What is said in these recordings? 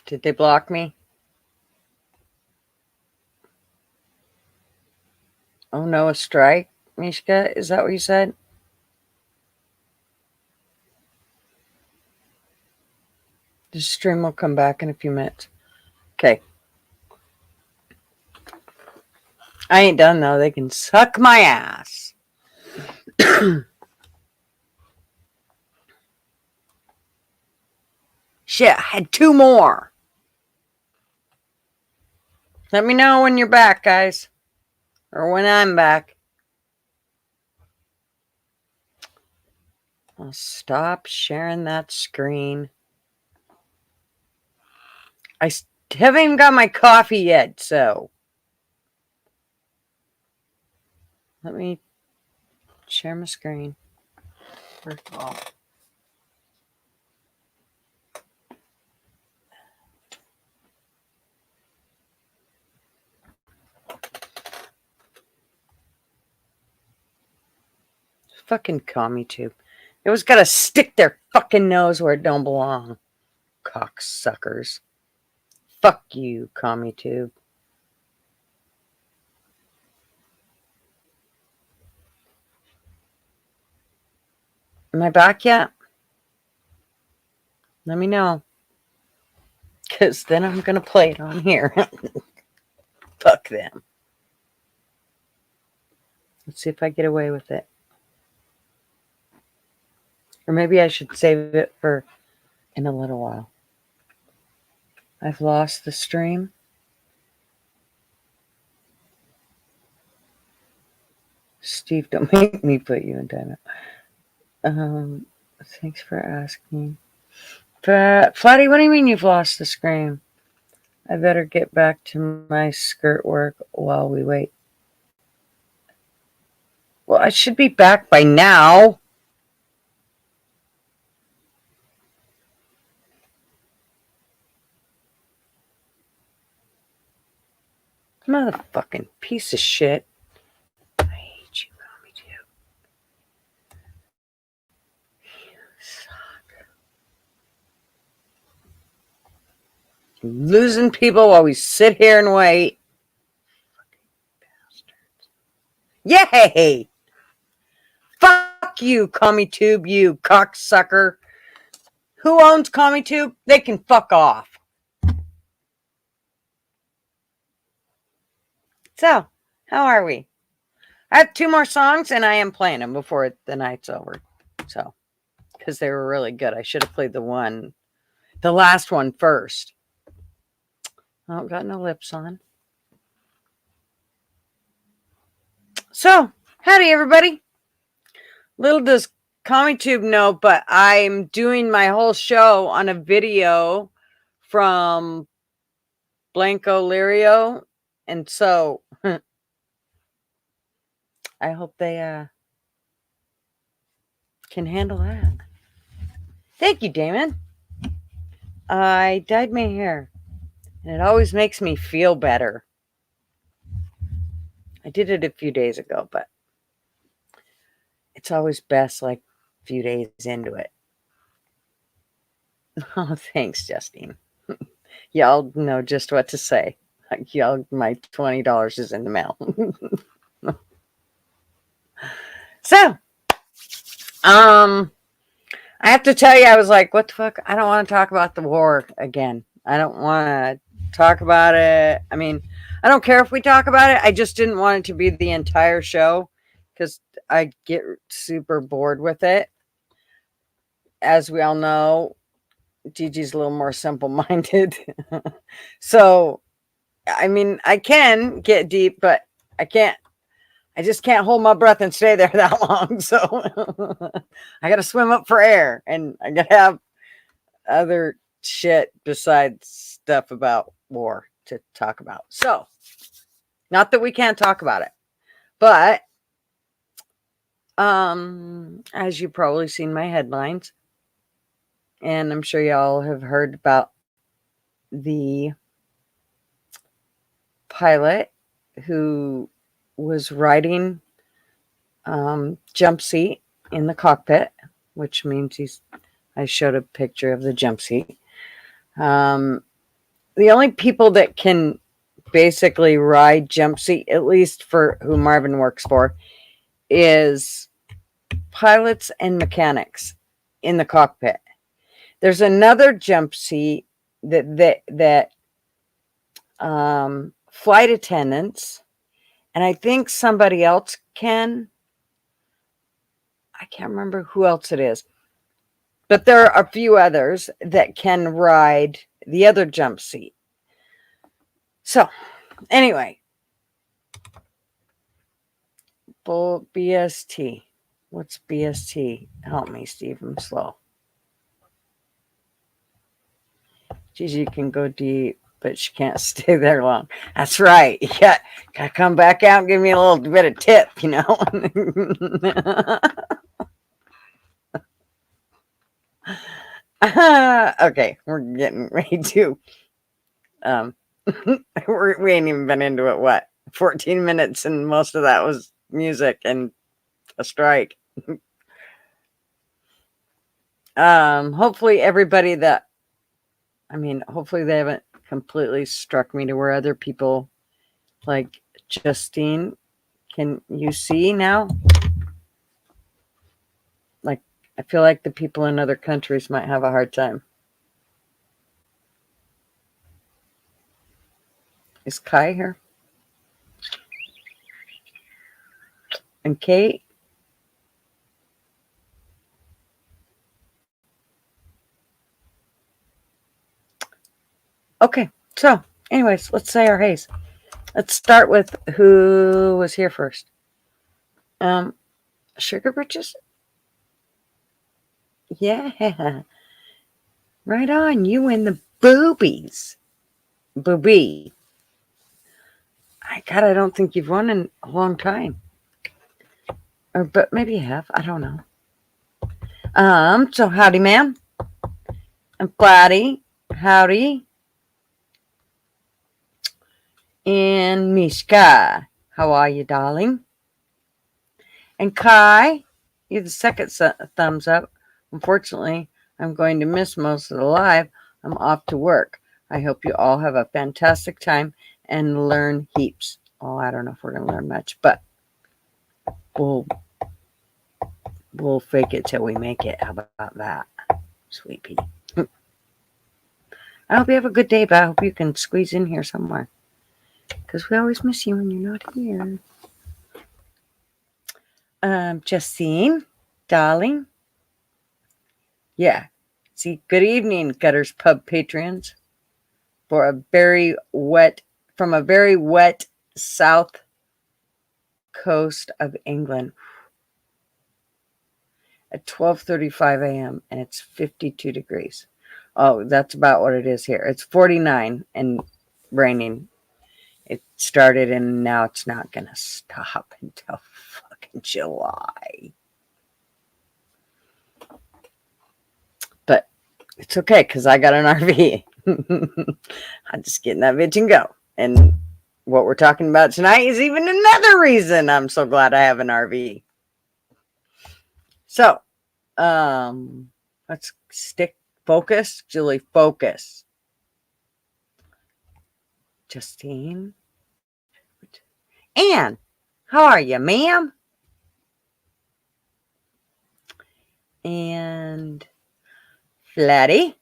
Did they block me? Oh no, a strike, Mishka? Is that what you said? The stream will come back in a few minutes. Okay. I ain't done though. They can suck my ass. Shit, I had 2 more. Let me know when you're back, guys. Or when I'm back. I'll stop sharing that screen. I haven't even got my coffee yet, so. Let me share my screen. First of all. Fucking commie tube. They always gotta stick their fucking nose where it don't belong. Cocksuckers. Fuck you, commie tube. Am I back yet? Let me know. Because then I'm going to play it on here. Fuck them. Let's see if I get away with it. Or maybe I should save it for in a little while. I've lost the stream. Steve, don't make me put you in timeout. Thanks for asking. Flatty, what do you mean you've lost the screen? I better get back to my skirt work while we wait. Well, I should be back by now. Motherfucking piece of shit. I hate you, mommy, too. You suck. Losing people while we sit here and wait. Fucking bastards. Yay! Fuck you, commie tube, you cocksucker. Who owns commie tube? They can fuck off. So, how are we? I have 2 more songs and I am playing them before the night's over. So, because they were really good. I should have played the last one first. Oh, got no lips on. So, howdy everybody. Little does CommieTube know, but I'm doing my whole show on a video from Blancolirio. And so, I hope they can handle that. Thank you, Damon. I dyed my hair, and it always makes me feel better. I did it a few days ago, but it's always best like a few days into it. Oh, thanks, Justine. Y'all know just what to say. Y'all, my $20 is in the mail. So, I have to tell you, I was like, what the fuck? I don't want to talk about the war again. I don't want to talk about it. I mean, I don't care if we talk about it. I just didn't want it to be the entire show because I get super bored with it. As we all know, Gigi's a little more simple-minded. So, I mean, I can get deep, but I can't. I just can't hold my breath and stay there that long. So I got to swim up for air, and I got to have other shit besides stuff about war to talk about. So, not that we can't talk about it, but as you've probably seen my headlines, and I'm sure y'all have heard about the pilot who was riding jump seat in the cockpit, which means I showed a picture of the jump seat. the only people that can basically ride jump seat, at least for who Marvin works for, is pilots and mechanics in the cockpit. There's another jump seat that flight attendants, and I think somebody else can. I can't remember who else it is, but there are a few others that can ride the other jump seat. So, anyway, BST. What's BST? Help me, Steve. I'm slow. Geez, you can go deep, but you can't stay there long. That's right. You gotta come back out and give me a little bit of tip, you know. Okay, we're getting ready to. We ain't even been into it. What, 14 minutes, and most of that was music and a strike. Hopefully everybody that, I mean, hopefully they haven't completely struck me to where other people like Justine, can you see now? Like, I feel like the people in other countries might have a hard time. Is Kai here? And Kate? Okay, so anyways, let's say our haze. Let's start with who was here first. Sugar Britches? Yeah. Right on. You and the boobies. Boobie. I don't think you've won in a long time. But maybe you have. I don't know. So howdy, ma'am. I'm Flatty. Howdy. And Mishka. How are you, darling? And Kai, you're the second thumbs up. Unfortunately, I'm going to miss most of the live. I'm off to work. I hope you all have a fantastic time and learn heaps. Oh, I don't know if we're going to learn much, but we'll fake it till we make it. How about that, sweet pea? I hope you have a good day, but I hope you can squeeze in here somewhere, because we always miss you when you're not here. Justine, darling. Yeah. See, good evening, Gutters Pub patrons. From a very wet south coast of England at 12:35 a.m. and it's 52 degrees. Oh, that's about what it is here. It's 49 and raining. It started and now it's not going to stop until fucking July. But it's okay because I got an RV. I'm just getting that bitch and go. And what we're talking about tonight is even another reason I'm so glad I have an RV. So, let's focus. Julie, focus. Justine. Anne, how are you, ma'am? And Flatty.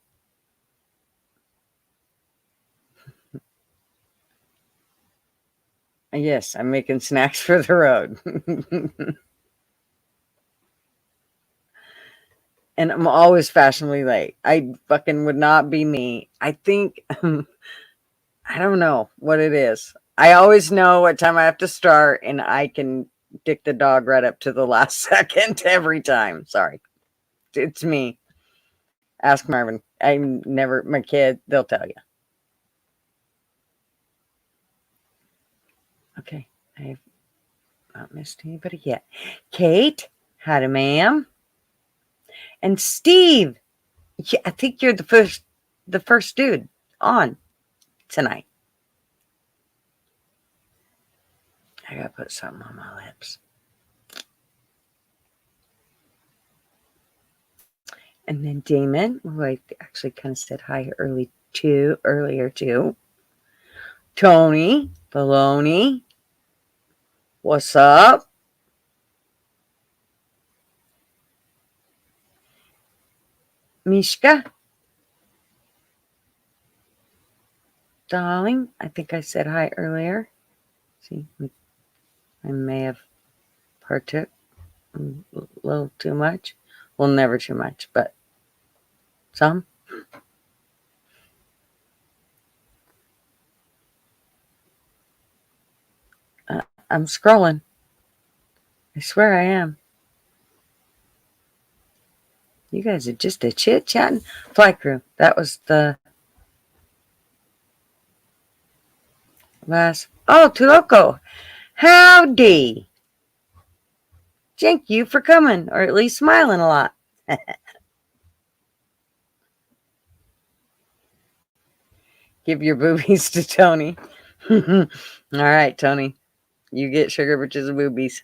Yes, I'm making snacks for the road. And I'm always fashionably late. I fucking would not be me. I think, I don't know what it is. I always know what time I have to start, and I can dick the dog right up to the last second every time. Sorry. It's me. Ask Marvin. My kid, they'll tell you. Okay. I've not missed anybody yet. Kate, howdy, ma'am. And Steve, I think you're the first dude on tonight. I gotta put something on my lips. And then Damon, who I actually kind of said hi early too earlier too. Tony Baloney, what's up? Mishka, darling, I think I said hi earlier. See, I may have partook a little too much. Well, never too much, but some. I'm scrolling. I swear I am. You guys are just a chit-chatting. Flight crew. That was the last. Oh, Tuloco. Howdy. Thank you for coming, or at least smiling a lot. Give your boobies to Tony. All right, Tony. You get Sugar Britches and boobies.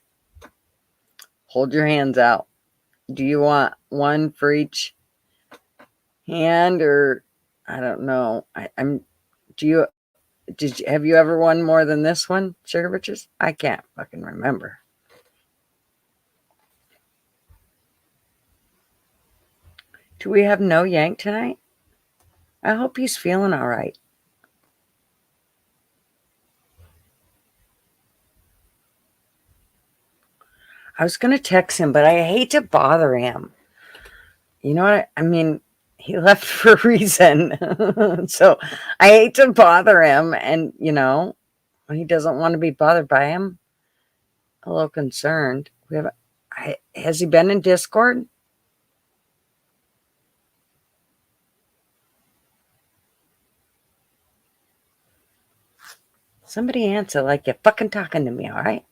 Hold your hands out. Do you want one for each hand, or I don't know? I'm. Do you? Have you ever won more than this one, Sugar Britches? I can't fucking remember. Do we have no Yank tonight? I hope he's feeling all right. I was going to text him, but I hate to bother him. You know what? I mean, he left for a reason. So I hate to bother him. And, you know, he doesn't want to be bothered by him. A little concerned. Has he been in Discord? Somebody answer like you're fucking talking to me, all right?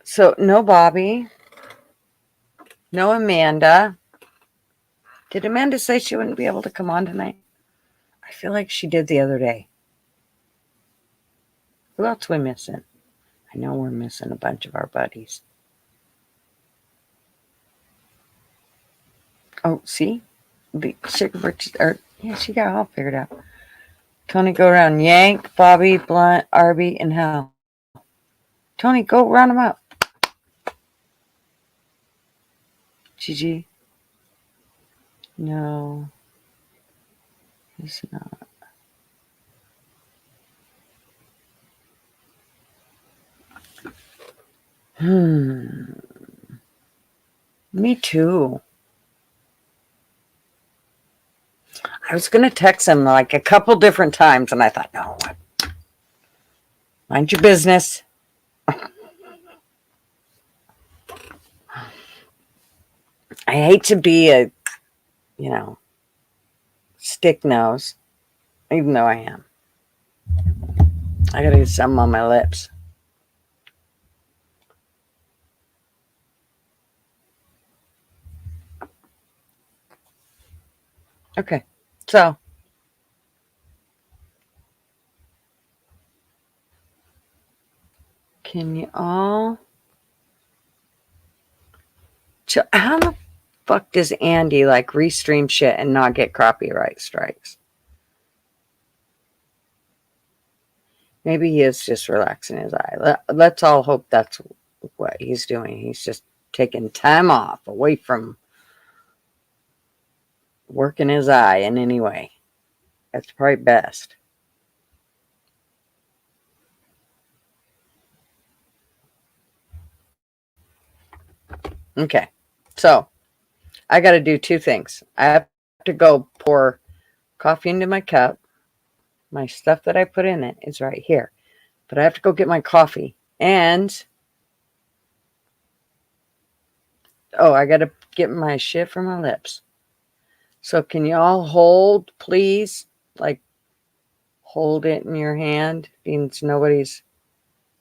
So, no Bobby. No Amanda. Did Amanda say she wouldn't be able to come on tonight? I feel like she did the other day. Who else are we missing? I know we're missing a bunch of our buddies. Oh, see? The Sugar Britches, yeah, she got it all figured out. Tony, go around. Yank, Bobby, Blunt, Arby, and Hal. Tony, go round them up. Gigi. No. He's not. Me too. I was going to text him like a couple different times, and I thought, no, mind your business. I hate to be a, you know, stick nose, even though I am. I got to get some on my lips. Okay, so can you all... How the fuck does Andy like restream shit and not get copyright strikes? Maybe he is just relaxing his eye. Let's all hope that's what he's doing. He's just taking time off away from working his eye in any way. That's probably best. Okay, so I got to do two things. I have to go pour coffee into my cup. My stuff that I put in it is right here. But I have to go get my coffee. And, oh, I got to get my shit from my lips. So can you all hold, please? Like, hold it in your hand. Means nobody's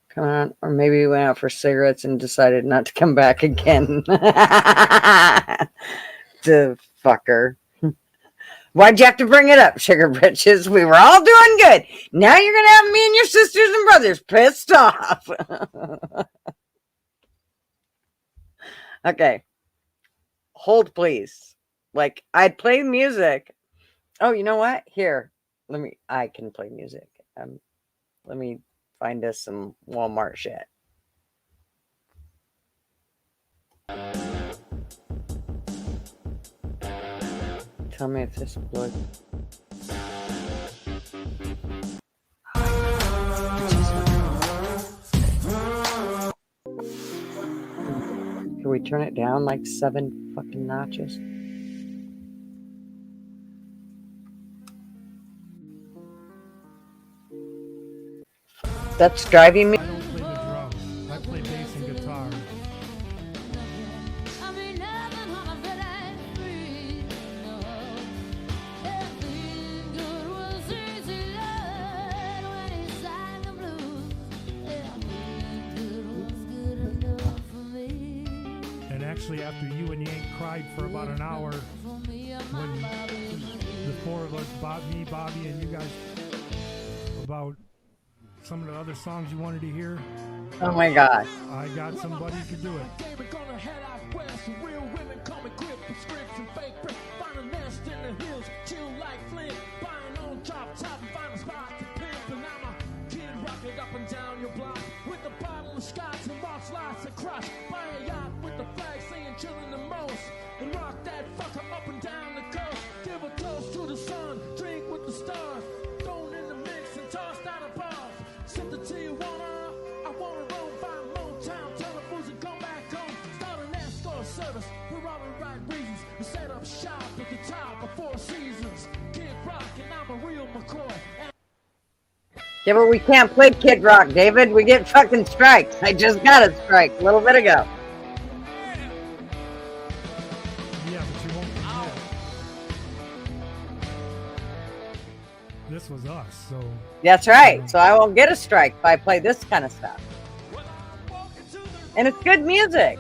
coming on. Or maybe we went out for cigarettes and decided not to come back again. The fucker. Why'd you have to bring it up, Sugar Britches? We were all doing good. Now you're going to have me and your sisters and brothers pissed off. Okay. hold please. Like I'd play music. Oh, you know what? Here, I can play music. Let me find us some Walmart shit. Tell me if this blood. Can we turn it down like 7 fucking notches? That's driving me. I don't play the drums. I play bass and guitar. And actually, after you and Yank cried for about an hour, when the 4 of us, me, Bobby, and you guys, about some of the other songs you wanted to hear. Oh my god. I got somebody to do it. And rock that fucker up and down the coast. Give a toast to the sun, drink with the stars. Thrown in the mix and tossed out of bars. Sip the Tijuana, I wanna roam, find Motown, tell the fools and come back home. Start an escort service for all the right reasons. And set up shop at the top of 4 seasons. Kid Rock and I'm a real McCoy. Yeah, but we can't play Kid Rock, David. We get fucking strikes. I just got a strike a little bit ago. Yeah, but you won't forget. This was us, so. That's right. So I won't get a strike if I play this kind of stuff. And it's good music.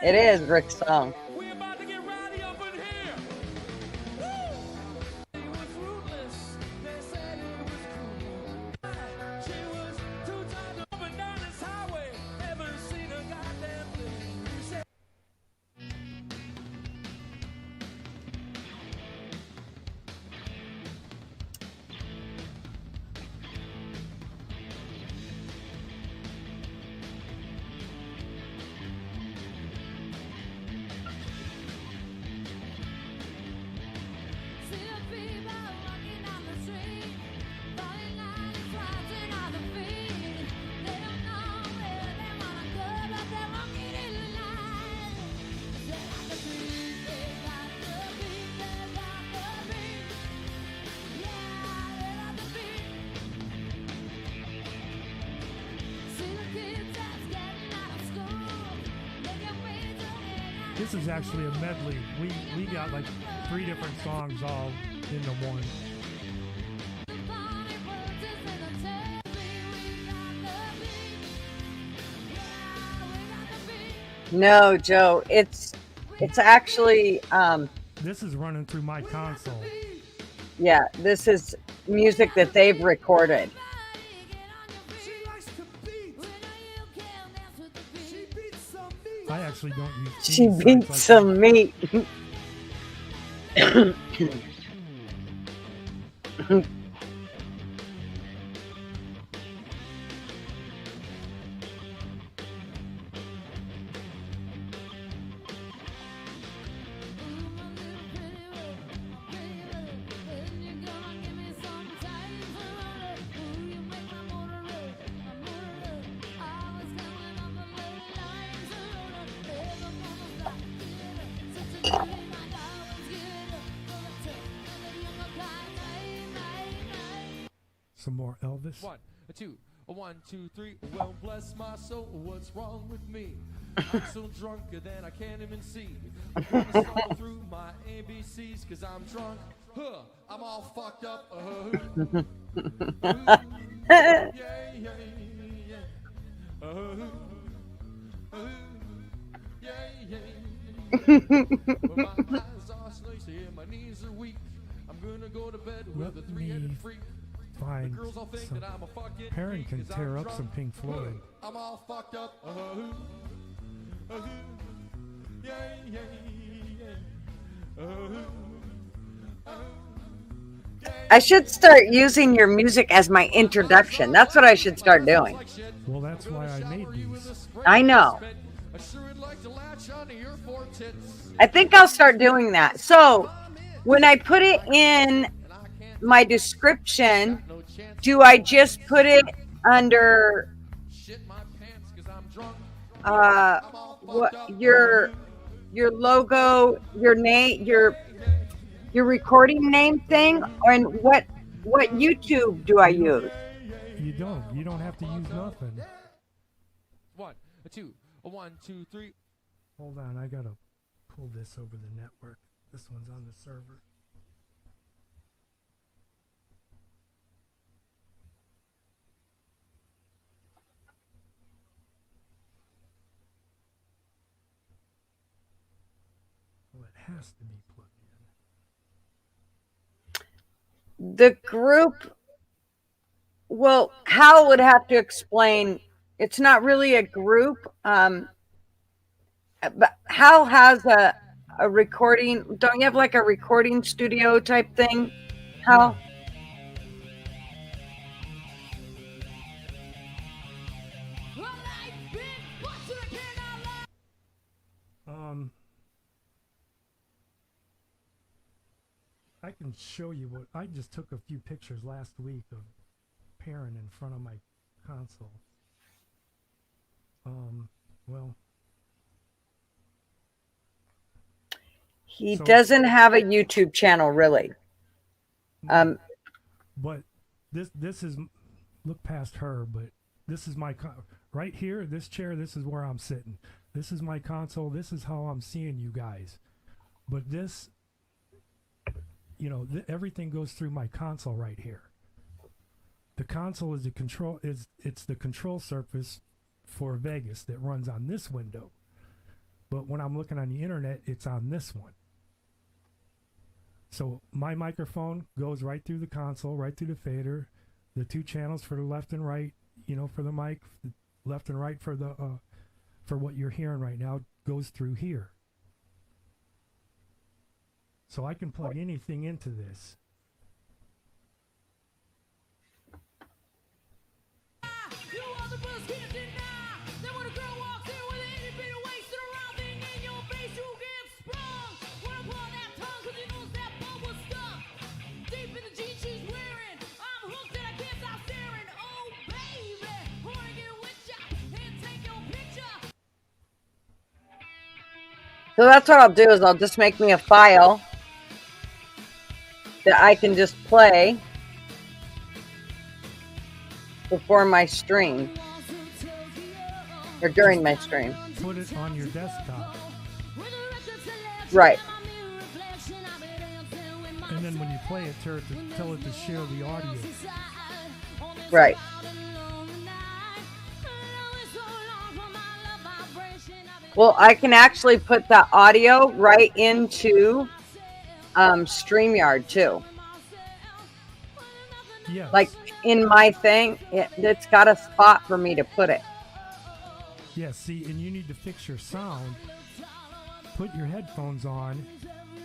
It is Rick's song. We about to get rowdy up in here. Woo! It was ruthless. They said it was cool. She was 2 times up and down this highway. Never seen a goddamn thing. You said This is actually a medley. We got like 3 different songs all into one. No, Joe. It's actually This is running through my console. yeah, this is music that they've recorded. I actually don't use. She theme beat sites some meat. Some more Elvis. 1, 2, 1, 2, 3. Well, bless my soul, what's wrong with me? I'm so drunk that I can't even see. I'm gonna stumble through my ABCs, cause I'm drunk. I'm all fucked up. I My eyes are sleepy and my knees are weak. I'm gonna go to bed with a Let three-headed me freak. find Girls all think some. that I'm a fucking Parent freak can 'cause tear I'm up some drunk. Pink Floyd. I'm all fucked up. should start using your music as my introduction. That's what I should start doing. Well, that's why I made these. I know. I sure would like to latch onto your four tits. I think I'll start doing that. So when I put it in my description, do I just put it under Shit my pants 'cause I'm drunk. what your logo, your name, your recording name thing, and what YouTube do I use? You don't have to use nothing. 1, 2, 1, 2, 3. Hold on, I gotta pull this over the network. This one's on the server. Well, it has to be plugged in. The group, well, Hal would have to explain. It's not really a group. But Hal has a recording. Don't you have like a recording studio type thing, Hal? I can show you what I just took a few pictures last week of Perrin in front of my console. Well, He So- doesn't have a YouTube channel, really. but this is, look past her, but this is my right here, this chair, this is where I'm sitting. This is my console. This is how I'm seeing you guys. But this, everything goes through my console right here. The console is it's the control surface for Vegas that runs on this window. But when I'm looking on the internet, it's on this one. So my microphone goes right through the console, right through the fader, the two channels for the left and right, for the mic, the left and right for the for what you're hearing right now goes through here. So I can plug anything into this. So that's what I'll do is I'll just make me a file that I can just play before my stream or during my stream. Put it on your desktop. Right. And then when you play it, tell it to share the audio. Right. Well, I can actually put the audio right into StreamYard too. Yes. Like in my thing, it's got a spot for me to put it. Yeah, see, and you need to fix your sound. Put your headphones on,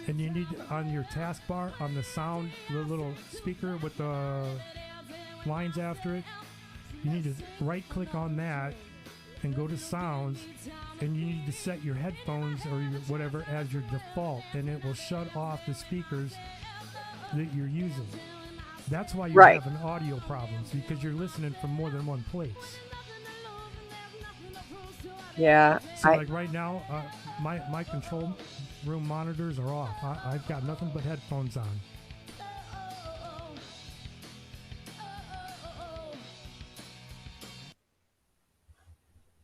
and you need on your taskbar, on the sound, the little speaker with the lines after it, you need to right-click on that and go to sounds, and you need to set your headphones or your whatever as your default, and it will shut off the speakers that you're using. That's why you're Right. having audio problems, because you're listening from more than one place. Yeah. So like right now, my control room monitors are off. I've got nothing but headphones on.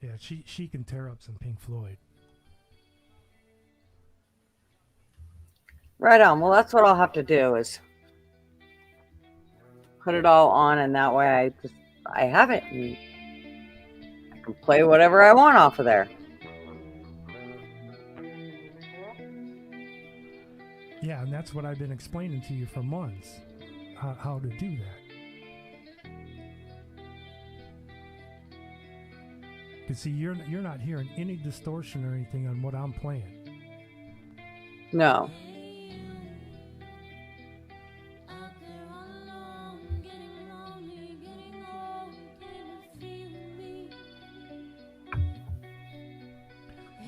Yeah, she can tear up some Pink Floyd. Right on. Well, that's what I'll have to do is put it all on, and that way I have it, and I can play whatever I want off of there. Yeah, and that's what I've been explaining to you for months, how to do that. Because see, you're not hearing any distortion or anything on what I'm playing. No.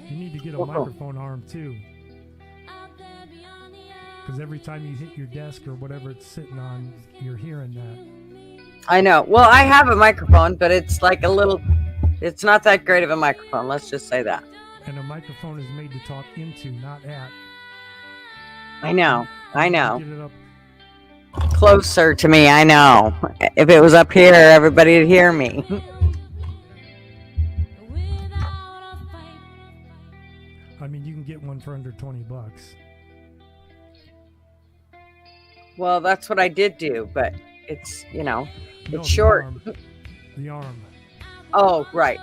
You need to get a microphone arm too. Because every time you hit your desk or whatever it's sitting on, you're hearing that. I know. Well, I have a microphone, but it's like a little, it's not that great of a microphone. Let's just say that. And a microphone is made to talk into, not at. I know. I know. Get it up. Closer to me, I know. If it was up here, everybody would hear me. I mean, you can get one for under $20. Well, that's what I did do, but it's, you know, No, it's short. The arm. Oh, right.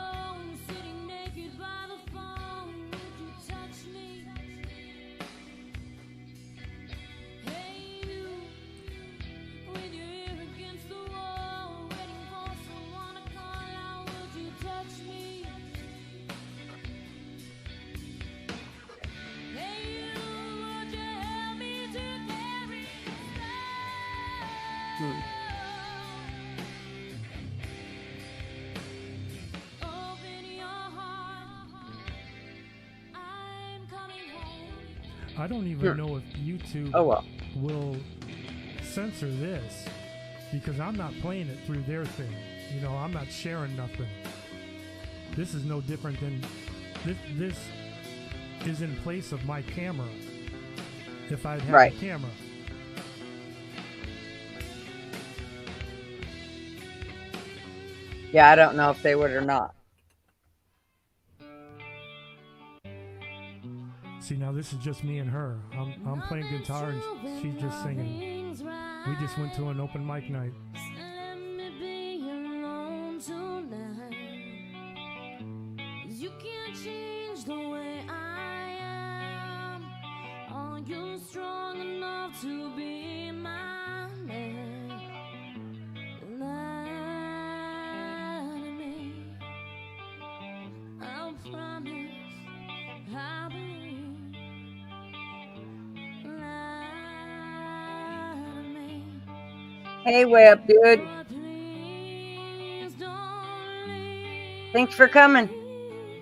I don't even know if YouTube will censor this, because I'm not playing it through their thing. You know, I'm not sharing nothing. This is no different than this is in place of my camera. If I'd had a camera. Yeah, I don't know if they would or not. See, now this is just me and her. I'm playing guitar and she's just singing. We just went to an open mic night. You can't change the way I am. Are you strong enough to be my man? Lie to me. I'll promise I'll be. Lie to me. Hey, way up, dude. Thanks for coming.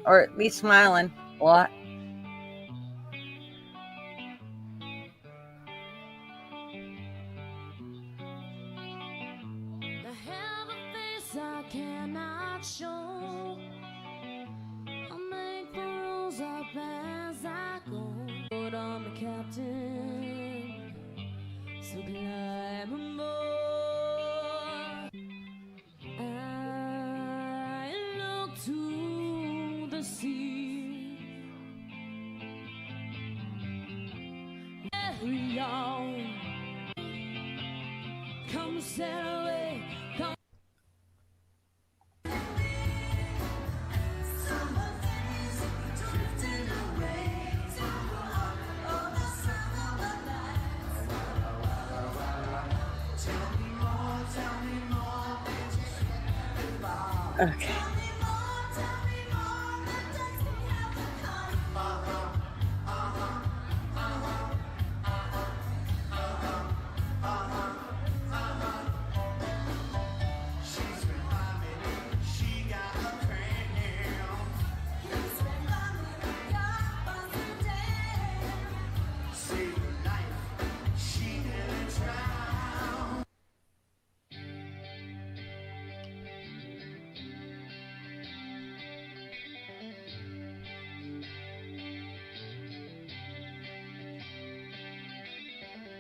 Or at least smiling a lot. I have a face I cannot show. I'll make the rules up as I go. But I'm the captain, so climb aboard. I look to the sea. Carry on. Come sail away. Come. Okay.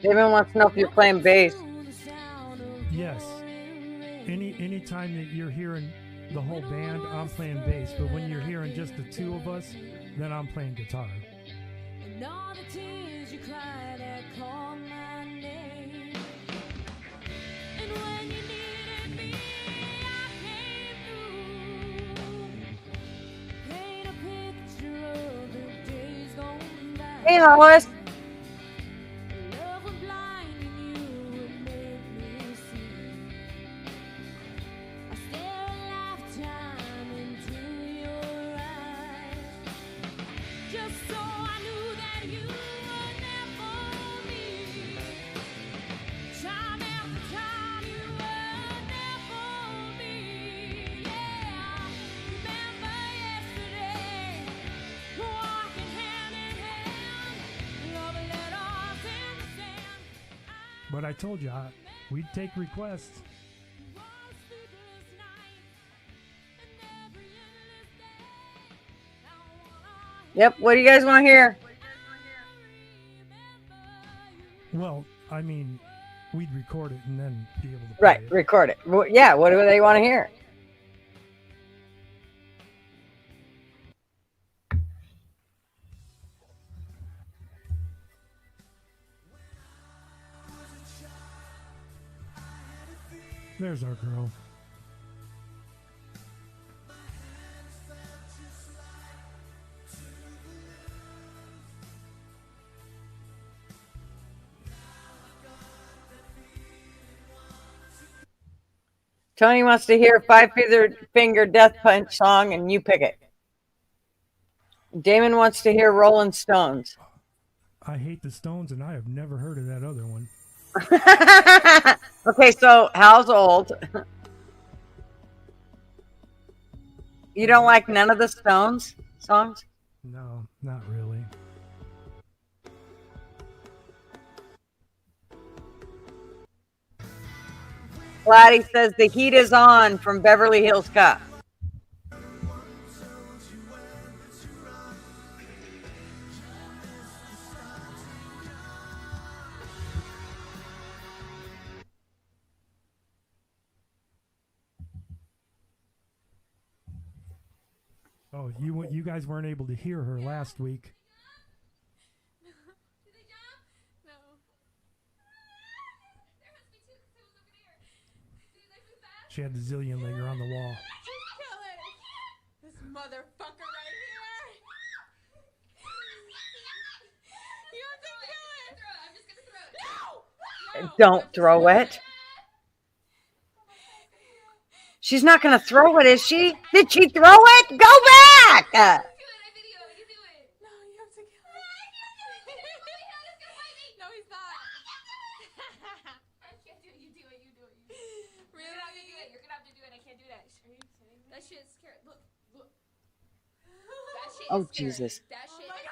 David wants to know if you're playing bass. Yes. Any time that you're hearing the whole band, I'm playing bass. But when you're hearing just the two of us, then I'm playing guitar. And all the tears you cried that called my name. And when you needed me, I came through. Paint a picture of the days gone by. Hey, Hollis. Love would blind and you would make me see. I stare a lifetime into your eyes, just so I knew that you were there for me. Time after time, you were there for me. Yeah, remember yesterday, walking hand in hand, love letters in the sand. But I told you, we'd take requests. One sleepless night and every endless day. I wanna Yep. What do you guys want to hear? Well, I mean, we'd record it and then be able to play Right. it. Record it. Yeah. What do they want to hear? There's our girl. Tony wants to hear Five Finger Death Punch song, and you pick it. Damon wants to hear Rolling Stones. I hate the Stones, and I have never heard of that other one. Okay, so Hal's old. You don't like none of the Stones songs? No, not really. Gladys says the heat is on from Beverly Hills Cop. Oh, you guys weren't able to hear her last week. Did they jump? No. There must be two because it was over there. Did they move fast? She had the zillion legger on the wall. Just kill it. This motherfucker right here. You have to kill it. Throw it. I'm just gonna throw it. No! Don't throw it. She's not going to throw it, is she? Did she throw it? Go back! Do it. I video it. You do it. No, you have to kill it. No, he's not. I can't do it. You do it. You do it. Really? You're gonna have to do it. I can't do that. Are you kidding me? That shit is scary. Look. That shit Oh, is scary. Jesus. That shit is scary.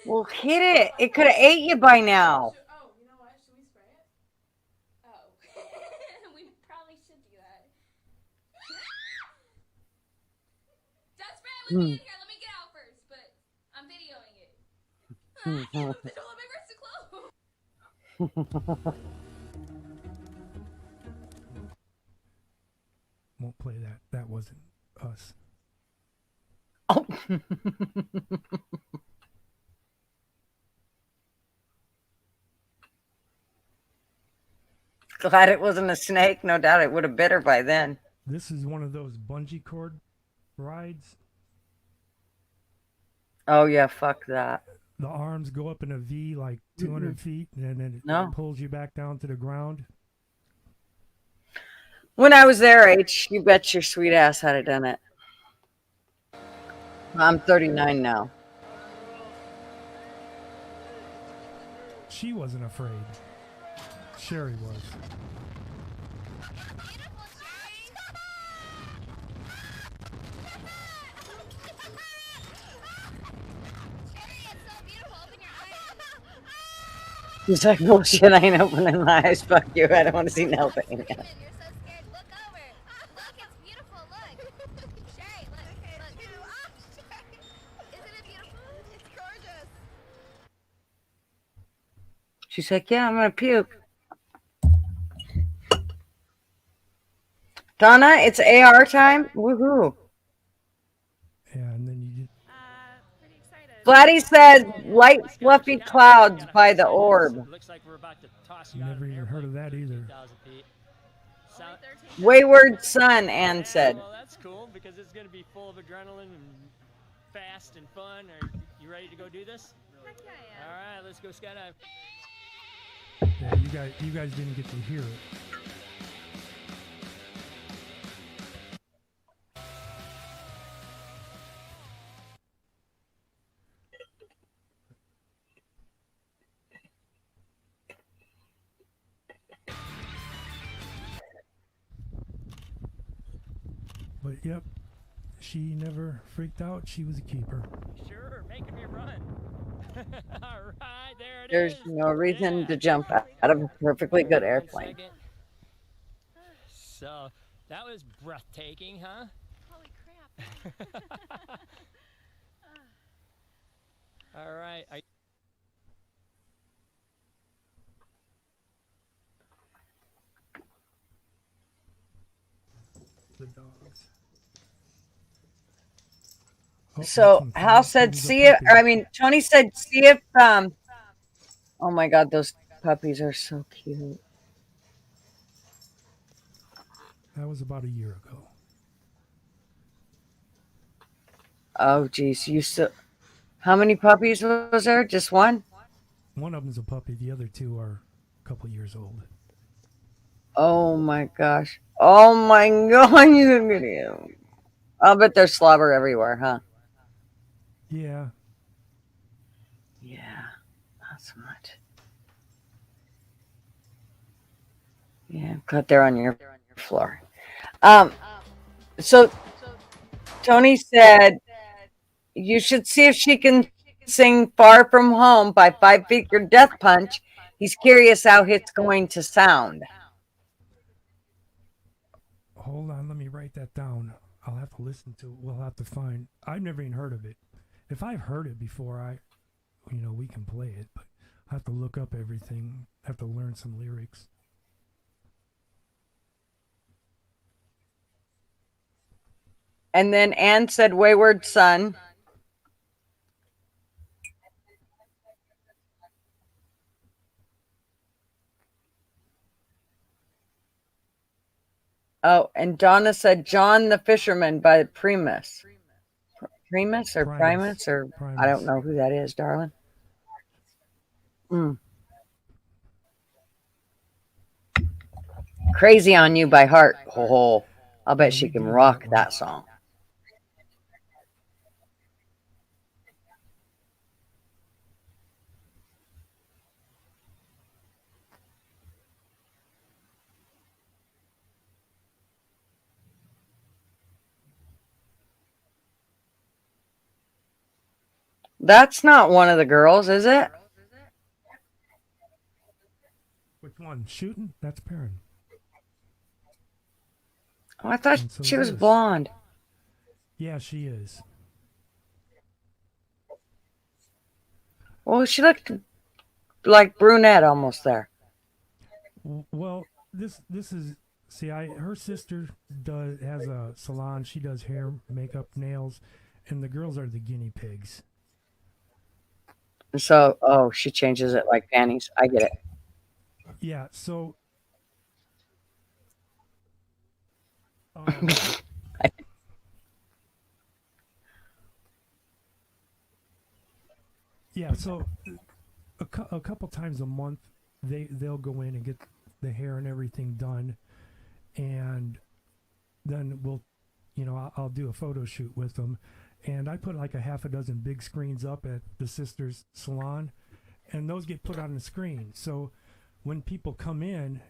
Well, hit it. It could have ate you by now. Oh, you know what? Should we spray it? Oh. We probably should do that. Don't spray it with me in here. Let me get out first, but I'm videoing it. Don't let my wrist too close. Won't play that. That wasn't us. Oh. Glad it wasn't a snake. No doubt it would have bit her by then. This is one of those bungee cord rides. Oh, yeah, fuck that. The arms go up in a V like 200 feet, and then it pulls you back down to the ground. When I was their age, you bet your sweet ass I'd have done it. I'm 39 now. She wasn't afraid. Sherry was. Beautiful, Sherry. Sherry, it's so beautiful. Open your eyes. He's like, bullshit, I ain't opening my eyes. Fuck you. I don't want to see nothing. You're so scared. Look over. Look, it's beautiful. Look. Sherry, look. Isn't it beautiful? It's gorgeous. She's like, yeah, I'm going to puke. Donna, it's AR time. Woohoo. Yeah, and then you Flatty said light fluffy clouds by the orb. Looks like we're about to toss Never even heard of that either. 3,000 feet. Sound, Wayward Son, Ann said. well, that's cool because it's going to be full of adrenaline and fast and fun. Are you ready to go do this? Heck yeah, I am. All right, let's go skydive. Yeah, you guys didn't get to hear it. But yep, she never freaked out. She was a keeper. Sure, making me run. All right, there it There's is. no reason to jump out of a perfectly good 1 airplane. second. So that was breathtaking, huh? Holy crap. All right. The dogs. So Hal said, see if, I mean, Tony said, see if, oh my God, those puppies are so cute. That was about a year ago. Oh, geez. You still, how many puppies was there? Just one? One of them's a puppy. The other two are a couple years old. Oh my gosh. Oh my God. You look at him. I'll bet there's slobber everywhere, huh? Yeah. Yeah. Not so much. Yeah, cut there on your floor. So Tony said you should see if she can sing Far From Home by 5 Finger Death Punch. He's curious how it's going to sound. Hold on, let me write that down. I'll have to listen to it. We'll have to find. I've never even heard of it. If I've heard it before, we can play it, but I have to look up everything. I have to learn some lyrics. And then Ann said Wayward Son. Oh, and Donna said John the Fisherman by Primus. Primus or Primus or Primus. I don't know who that is, darling. Crazy on You by Heart. Oh, I'll bet she can rock that song. That's not one of the girls, is it? Which one? Shooting? That's Perrin. Oh, I thought So she was this. blonde. Yeah, she is. Well, she looked like brunette almost there. Well, this is her sister has a salon. She does hair, makeup, nails, and the girls are the guinea pigs. So, oh, she changes it like panties. I get it. Yeah, so yeah, so a couple times a month they'll go in and get the hair and everything done, and then I'll do a photo shoot with them, and I put like a half a dozen big screens up at the sister's salon, and those get put on the screen. So when people come in,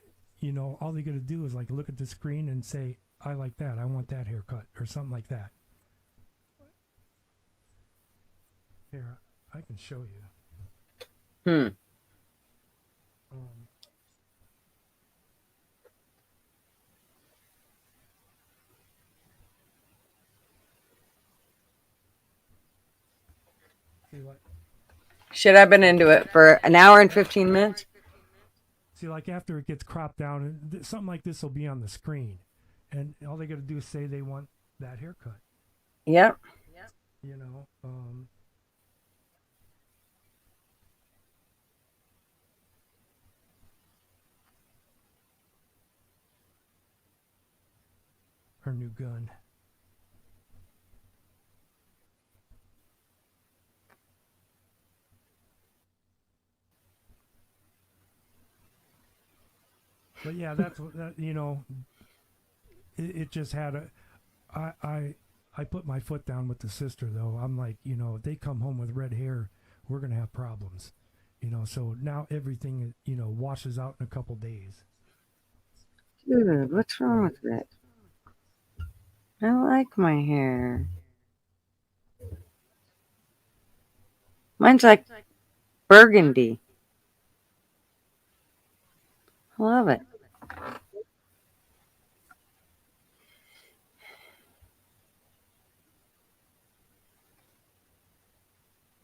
all they got to do is like look at the screen and say, I like that, I want that haircut, or something like that. Here, I can show you. See, Shit, I've been into it for an hour and 15 minutes. See, like after it gets cropped down, something like this will be on the screen, and all they got to do is say they want that haircut. Yep. her new gun. But yeah, that's what that, you know. It just had a. I put my foot down with the sister though. I'm like, you know, if they come home with red hair, we're gonna have problems. You know, so now everything, you know, washes out in a couple days. Dude, what's wrong with it? I like my hair. Mine's like burgundy. I love it.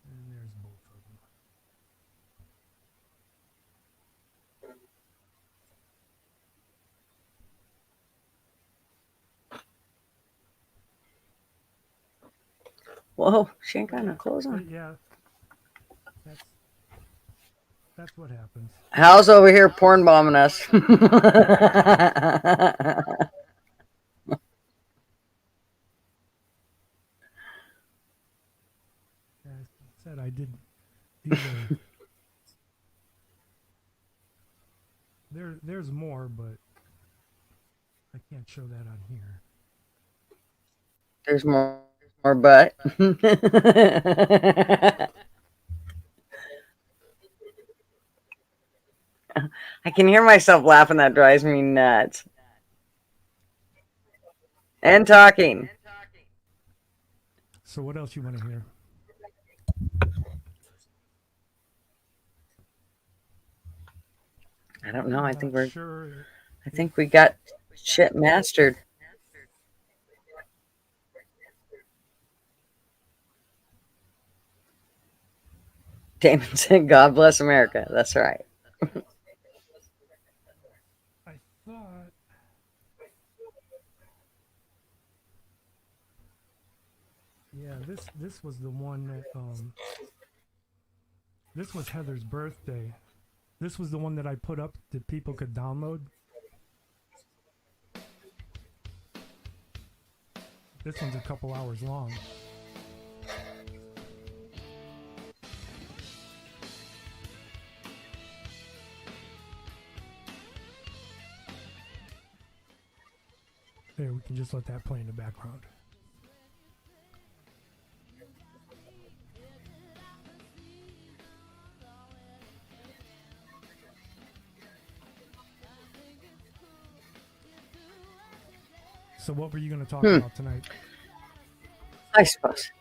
And there's both of them. Whoa, she ain't got no clothes on. But yeah, that's what happens. Hal's over here porn bombing us. As I said, I did. These are, there's more, but I can't show that on here. There's more butt. I can hear myself laughing. That drives me nuts. And talking. So what else you want to hear? I don't know. I think we're. Sure. I think we got shit mastered. Damon said, "God bless America." That's right. I thought. Yeah, this was the one that this was Heather's birthday. This was the one that I put up that people could download. This one's a couple hours long. There, we can just let that play in the background. So what were you going to talk about tonight? I suppose.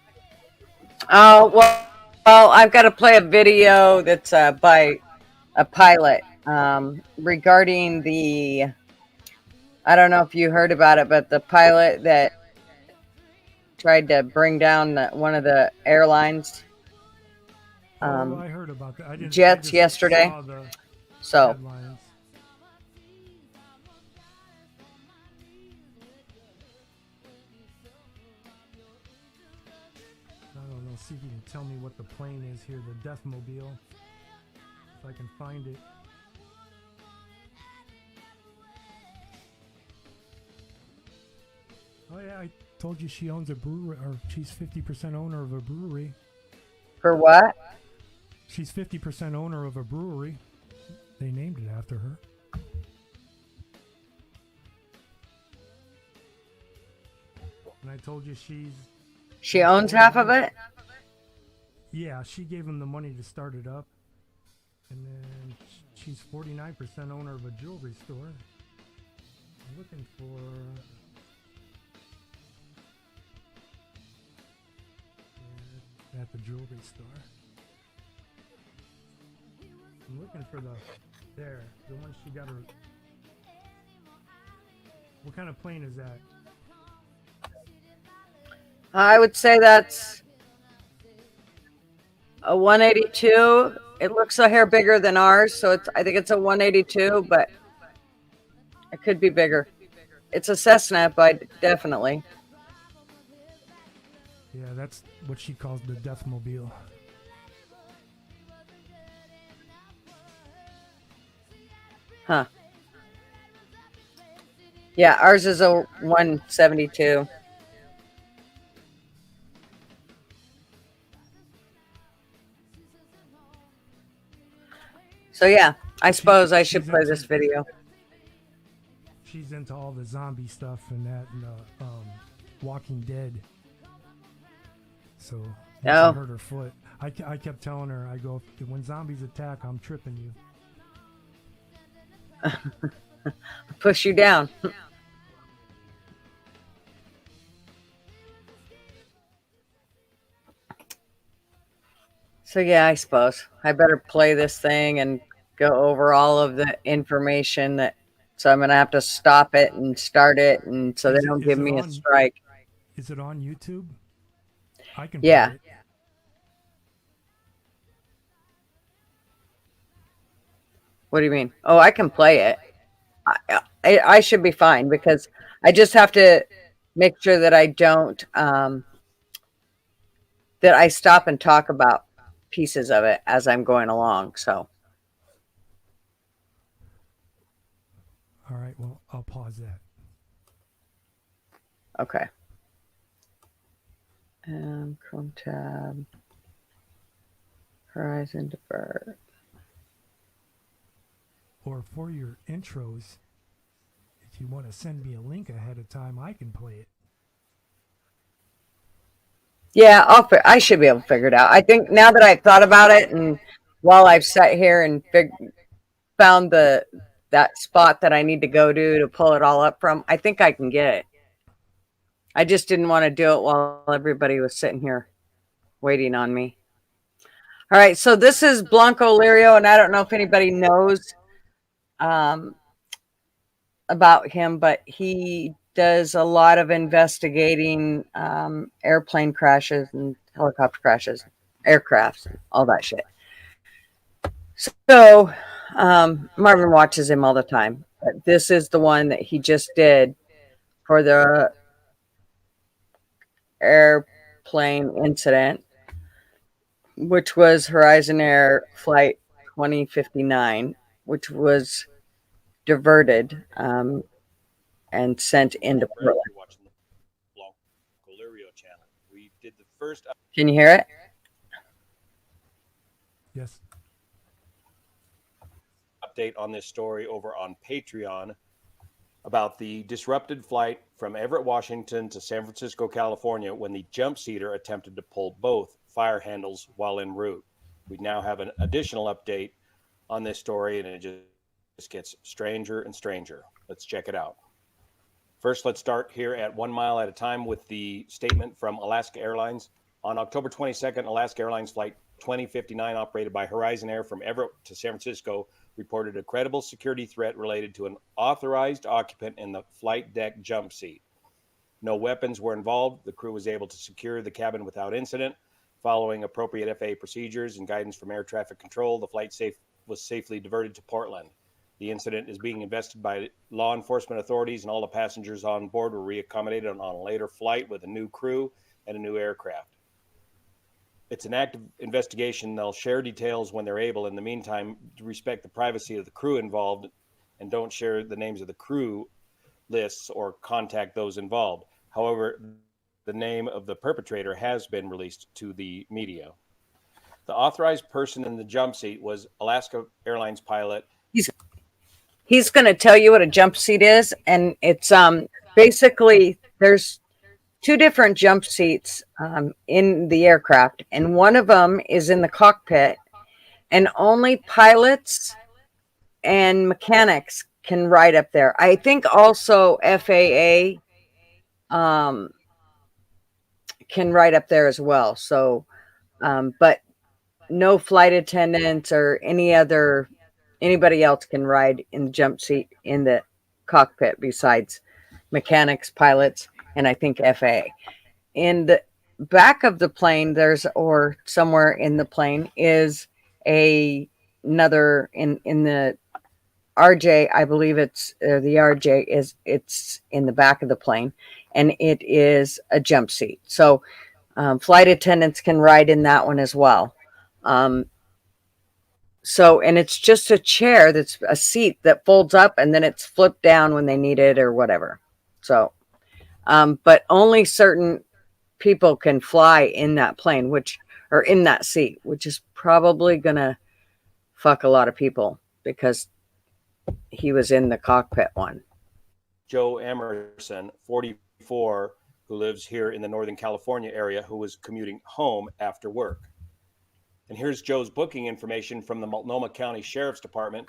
Oh, well, I've got to play a video that's by a pilot regarding the. I don't know if you heard about it, but the pilot that tried to bring down one of the airlines I heard about that. I jets yesterday. So. Headlines. I don't know. See if you can tell me what the plane is here. The Deathmobile. If I can find it. Oh yeah, I told you she owns a brewery, or she's 50% owner of a brewery. For what? She's 50% owner of a brewery. They named it after her. And I told you she owns half of it? Yeah, she gave him the money to start it up. And then she's 49% owner of a jewelry store. I'm looking for... at the jewelry store. I'm looking for the one she got her. What kind of plane is that? I would say that's a 182. It looks a hair bigger than ours, so I think it's a 182, but it could be bigger. It's a Cessna, but definitely. Yeah, that's what she calls the Deathmobile. Huh. Yeah, ours is a 172. So yeah, I suppose I should she's play into- this video. She's into all the zombie stuff and that, and Walking Dead. So I Oh. hurt her foot. I kept telling her, I go, when zombies attack, I'm tripping you. Push you down. So yeah, I suppose I better play this thing and go over all of the information that. So I'm gonna have to stop it and start it, and so they don't give me a strike. Is it on YouTube? I can Yeah. play it. What do you mean? Oh, I can play it. I should be fine because I just have to make sure that I don't that I stop and talk about pieces of it as I'm going along. So All right, well, I'll pause that. okay. Chrome tab, Horizon divert. Or for your intros, if you want to send me a link ahead of time, I can play it. Yeah, I should be able to figure it out. I think now that I've thought about it, and while I've sat here and found that spot that I need to go to pull it all up from, I think I can get it. I just didn't want to do it while everybody was sitting here waiting on me. All right, so this is Blancolirio, and I don't know if anybody knows about him, but he does a lot of investigating airplane crashes and helicopter crashes, aircrafts, and all that shit. So Marvin watches him all the time. But this is the one that he just did for the airplane incident, which was Horizon Air Flight 2059, which was diverted and sent into Portland. You're watching the Boccalino channel. We did the first Can you hear it? Yes. update on this story over on Patreon about the disrupted flight from Everett, Washington to San Francisco, California, when the jump seater attempted to pull both fire handles while en route. We now have an additional update on this story, and it just gets stranger and stranger. Let's check it out. First, let's start here at 1 mile at a time with the statement from Alaska Airlines. On October 22nd, Alaska Airlines Flight 2059, operated by Horizon Air from Everett to San Francisco, reported a credible security threat related to an authorized occupant in the flight deck jump seat. No weapons were involved. The crew was able to secure the cabin without incident. Following appropriate FAA procedures and guidance from air traffic control, the flight was safely diverted to Portland. The incident is being investigated by law enforcement authorities, and all the passengers on board were reaccommodated on a later flight with a new crew and a new aircraft. It's an active investigation. They'll share details when they're able. In the meantime, respect the privacy of the crew involved and don't share the names of the crew lists or contact those involved. However, the name of the perpetrator has been released to the media. The authorized person in the jump seat was Alaska Airlines pilot. He's going to tell you what a jump seat is, and it's basically there's two different jump seats in the aircraft, and one of them is in the cockpit, and only pilots and mechanics can ride up there. I think also FAA can ride up there as well. So, but no flight attendants or anybody else can ride in the jump seat in the cockpit besides mechanics, pilots, and I think FAA. In the back of the plane, or somewhere in the plane is another in the RJ. I believe it's the RJ it's in the back of the plane, and it is a jump seat. So flight attendants can ride in that one as well. So, and it's just a chair that's a seat that folds up and then it's flipped down when they need it or whatever. So, but only certain people can fly in that plane, or in that seat, which is probably gonna fuck a lot of people because he was in the cockpit one. Joe Emerson, 44, who lives here in the Northern California area, who was commuting home after work. And here's Joe's booking information from the Multnomah County Sheriff's Department.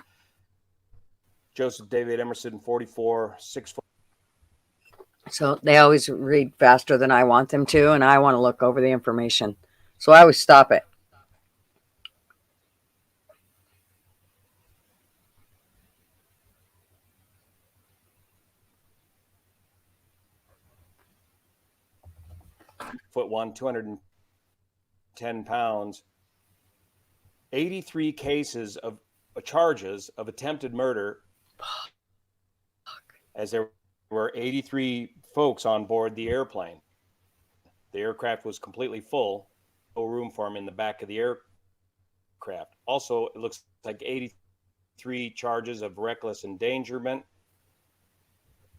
Joseph David Emerson, 44, 6 foot. So they always read faster than I want them to, and I want to look over the information. So I always stop it. Foot 1, 210 pounds, 83 cases of charges of attempted murder, as there were 83 folks on board the airplane. The aircraft was completely full, no room for him in the back of the aircraft. Also, it looks like 83 charges of reckless endangerment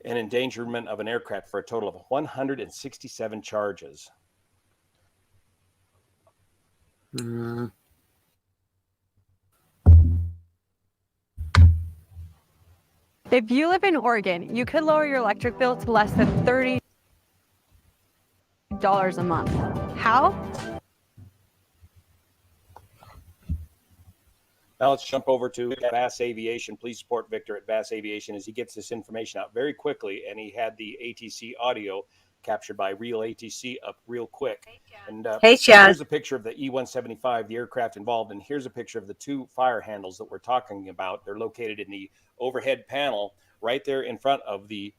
and endangerment of an aircraft, for a total of 167 charges. If you live in Oregon, you could lower your electric bill to less than $30 a month. How? Now let's jump over to Bass Aviation. Please support Victor at Bass Aviation as he gets this information out very quickly. And he had the ATC audio captured by Real ATC up real quick. And Hey, Chad. Here's a picture of the E-175, the aircraft involved. And here's a picture of the two fire handles that we're talking about. They're located in the overhead panel right there in front of the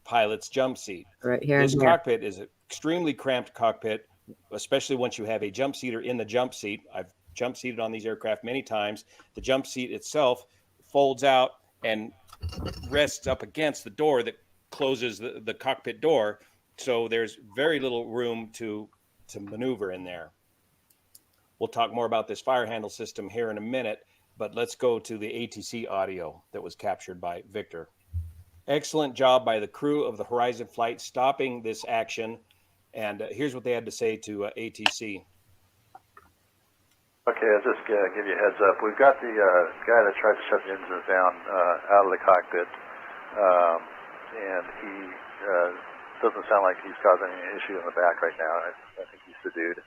pilot's jump seat. Right here. This and here. cockpit is an extremely cramped cockpit, especially once you have a jump seater in the jump seat. I've jump seated on these aircraft many times. The jump seat itself folds out and rests up against the door that closes the cockpit door. So there's very little room to maneuver in there. We'll talk more about this fire handle system here in a minute, but let's go to the ATC audio that was captured by Victor. Excellent job by the crew of the Horizon flight stopping this action. And here's what they had to say to ATC. Okay, I'll just give you a heads up. We've got the guy that tried to shut the engines down out of the cockpit, and he doesn't sound like he's causing any issue in the back right now. I think he's subdued.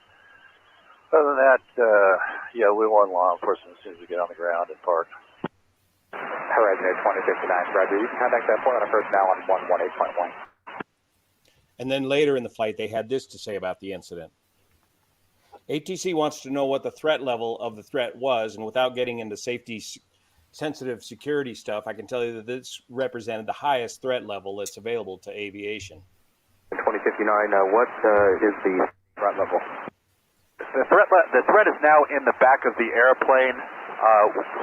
Other than that, yeah, we want law enforcement as soon as we get on the ground and park. Horizon 2059, Roger. You can contact that point on approach now on 118.1. And then later in the flight, they had this to say about the incident. ATC wants to know what the threat level of the threat was, and without getting into safety-sensitive security stuff, I can tell you that this represented the highest threat level that's available to aviation. 2059, what is the threat level? The threat is now in the back of the airplane,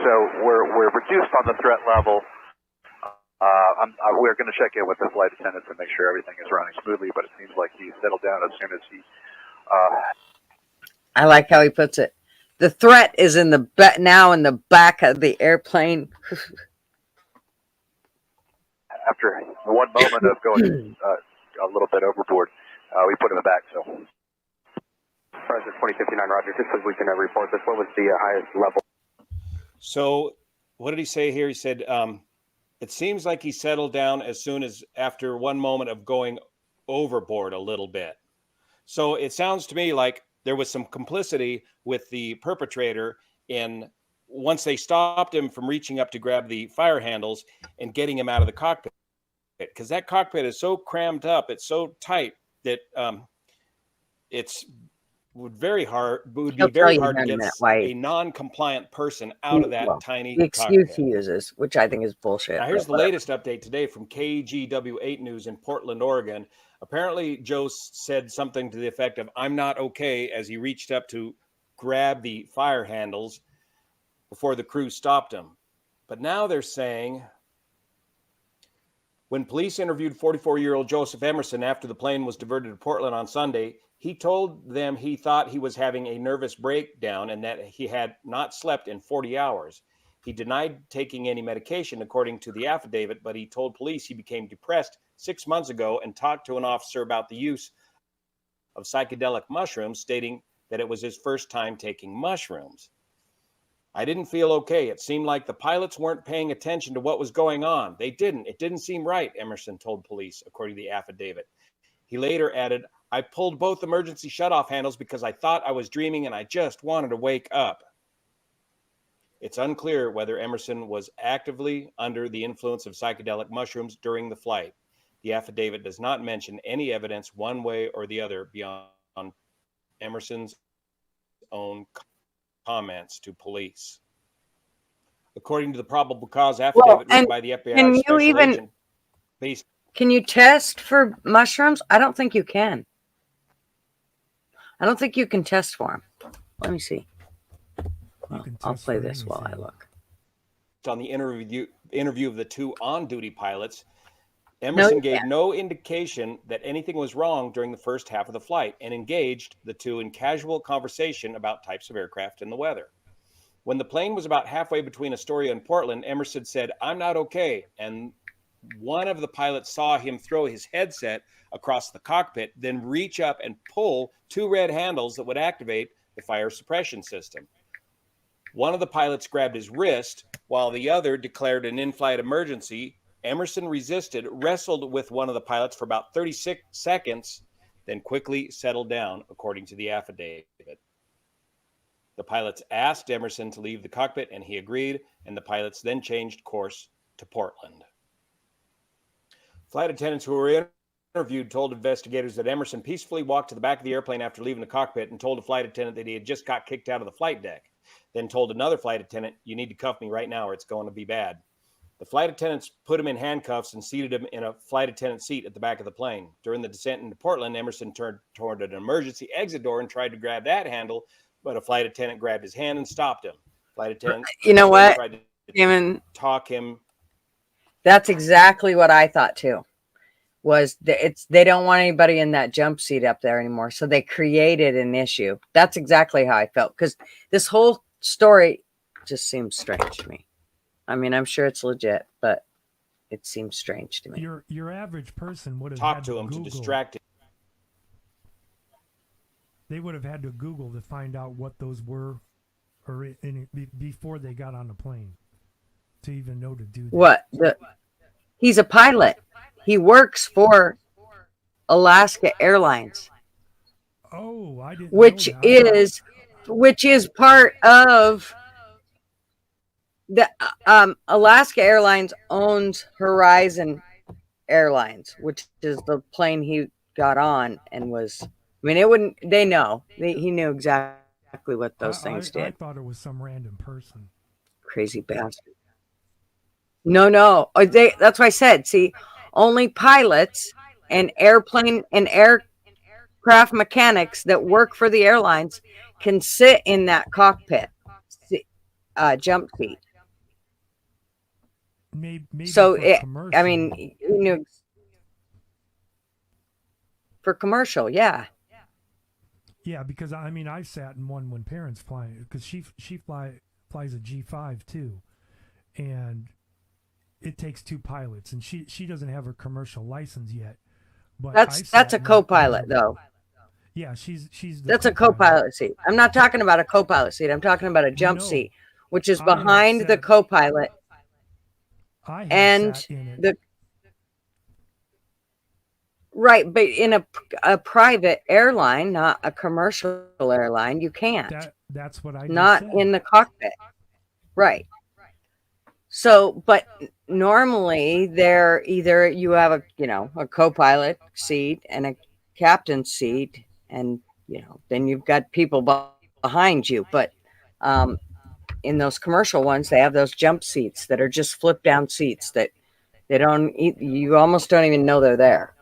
so we're reduced on the threat level. We're going to check in with the flight attendants and make sure everything is running smoothly, but it seems like he settled down as soon as he... I like how he puts it. The threat is now in the back of the airplane. After one moment of going a little bit overboard, we put him back. So, President 2059, Roger. Just as we can report this, what was the highest level? So, what did he say here? He said, it seems like he settled down as soon as after one moment of going overboard a little bit. So it sounds to me like there was some complicity with the perpetrator in once they stopped him from reaching up to grab the fire handles and getting him out of the cockpit, because that cockpit is so crammed up, it's so tight that would be very hard to get a non-compliant person out of that tiny the excuse cockpit. He uses, which I think is bullshit. Now here's the latest update today from KGW8 News in Portland, Oregon. Apparently, Joe said something to the effect of, "I'm not okay," as he reached up to grab the fire handles before the crew stopped him. But now they're saying When police interviewed 44-year-old Joseph Emerson after the plane was diverted to Portland on Sunday, he told them he thought he was having a nervous breakdown and that he had not slept in 40 hours. He denied taking any medication, according to the affidavit, but he told police he became depressed 6 months ago and talked to an officer about the use of psychedelic mushrooms, stating that it was his first time taking mushrooms. I didn't feel okay. It seemed like the pilots weren't paying attention to what was going on. They didn't. It didn't seem right, Emerson told police, according to the affidavit. He later added, I pulled both emergency shutoff handles because I thought I was dreaming and I just wanted to wake up. It's unclear whether Emerson was actively under the influence of psychedelic mushrooms during the flight. The affidavit does not mention any evidence one way or the other beyond Emerson's own comments to police. According to the probable cause affidavit written by the FBI special agent, can you test for mushrooms? I don't think you can. I don't think you can test for them. Let me see. Well, I'll play this while I look. On the interview of the two on-duty pilots, Emerson gave no indication that anything was wrong during the first half of the flight and engaged the two in casual conversation about types of aircraft and the weather. When the plane was about halfway between Astoria and Portland, Emerson said, I'm not okay. And one of the pilots saw him throw his headset across the cockpit, then reach up and pull two red handles that would activate the fire suppression system. One of the pilots grabbed his wrist while the other declared an in-flight emergency. Emerson resisted, wrestled with one of the pilots for about 36 seconds, then quickly settled down, according to the affidavit. The pilots asked Emerson to leave the cockpit, and he agreed, and the pilots then changed course to Portland. Flight attendants who were interviewed told investigators that Emerson peacefully walked to the back of the airplane after leaving the cockpit and told a flight attendant that he had just got kicked out of the flight deck, then told another flight attendant, you need to cuff me right now or it's going to be bad. The flight attendants put him in handcuffs and seated him in a flight attendant seat at the back of the plane. During the descent into Portland, Emerson turned toward an emergency exit door and tried to grab that handle, but a flight attendant grabbed his hand and stopped him. Flight attendant, you know what? Tried to talk him. That's exactly what I thought too. They don't want anybody in that jump seat up there anymore, so they created an issue. That's exactly how I felt, because this whole story just seems strange to me. I mean, I'm sure it's legit, but it seems strange to me. Your average person would have talked to him to distract him. They would have had to Google to find out what those were, or before they got on the plane, to even know to do that. He's a pilot. He works for Alaska Airlines. Oh, I didn't. Which is part of the Alaska Airlines owns Horizon Airlines, which is the plane he got on and was. I mean, it wouldn't. They know. He knew exactly what those things did. I thought it was some random person. Crazy bastard. No. That's why I said. See, only pilots and aircraft mechanics that work for the airlines can sit in that cockpit jump seat. Maybe so I mean, you knew for commercial, yeah. Yeah, because I mean, I sat in one when parents fly, because she flies a G5 too, and it takes two pilots, and she doesn't have her commercial license yet. But that's a co-pilot though. Yeah, she's that's a co-pilot seat. I'm not talking about a co-pilot seat. I'm talking about a jump seat, which is behind the co-pilot. And right, but in a private airline, not a commercial airline, you can't. That's what I not said. In the cockpit, right? So, but normally they're either you have a co-pilot seat and a captain seat, and then you've got people behind you. But in those commercial ones, they have those jump seats that are just flip down seats that you almost don't even know they're there.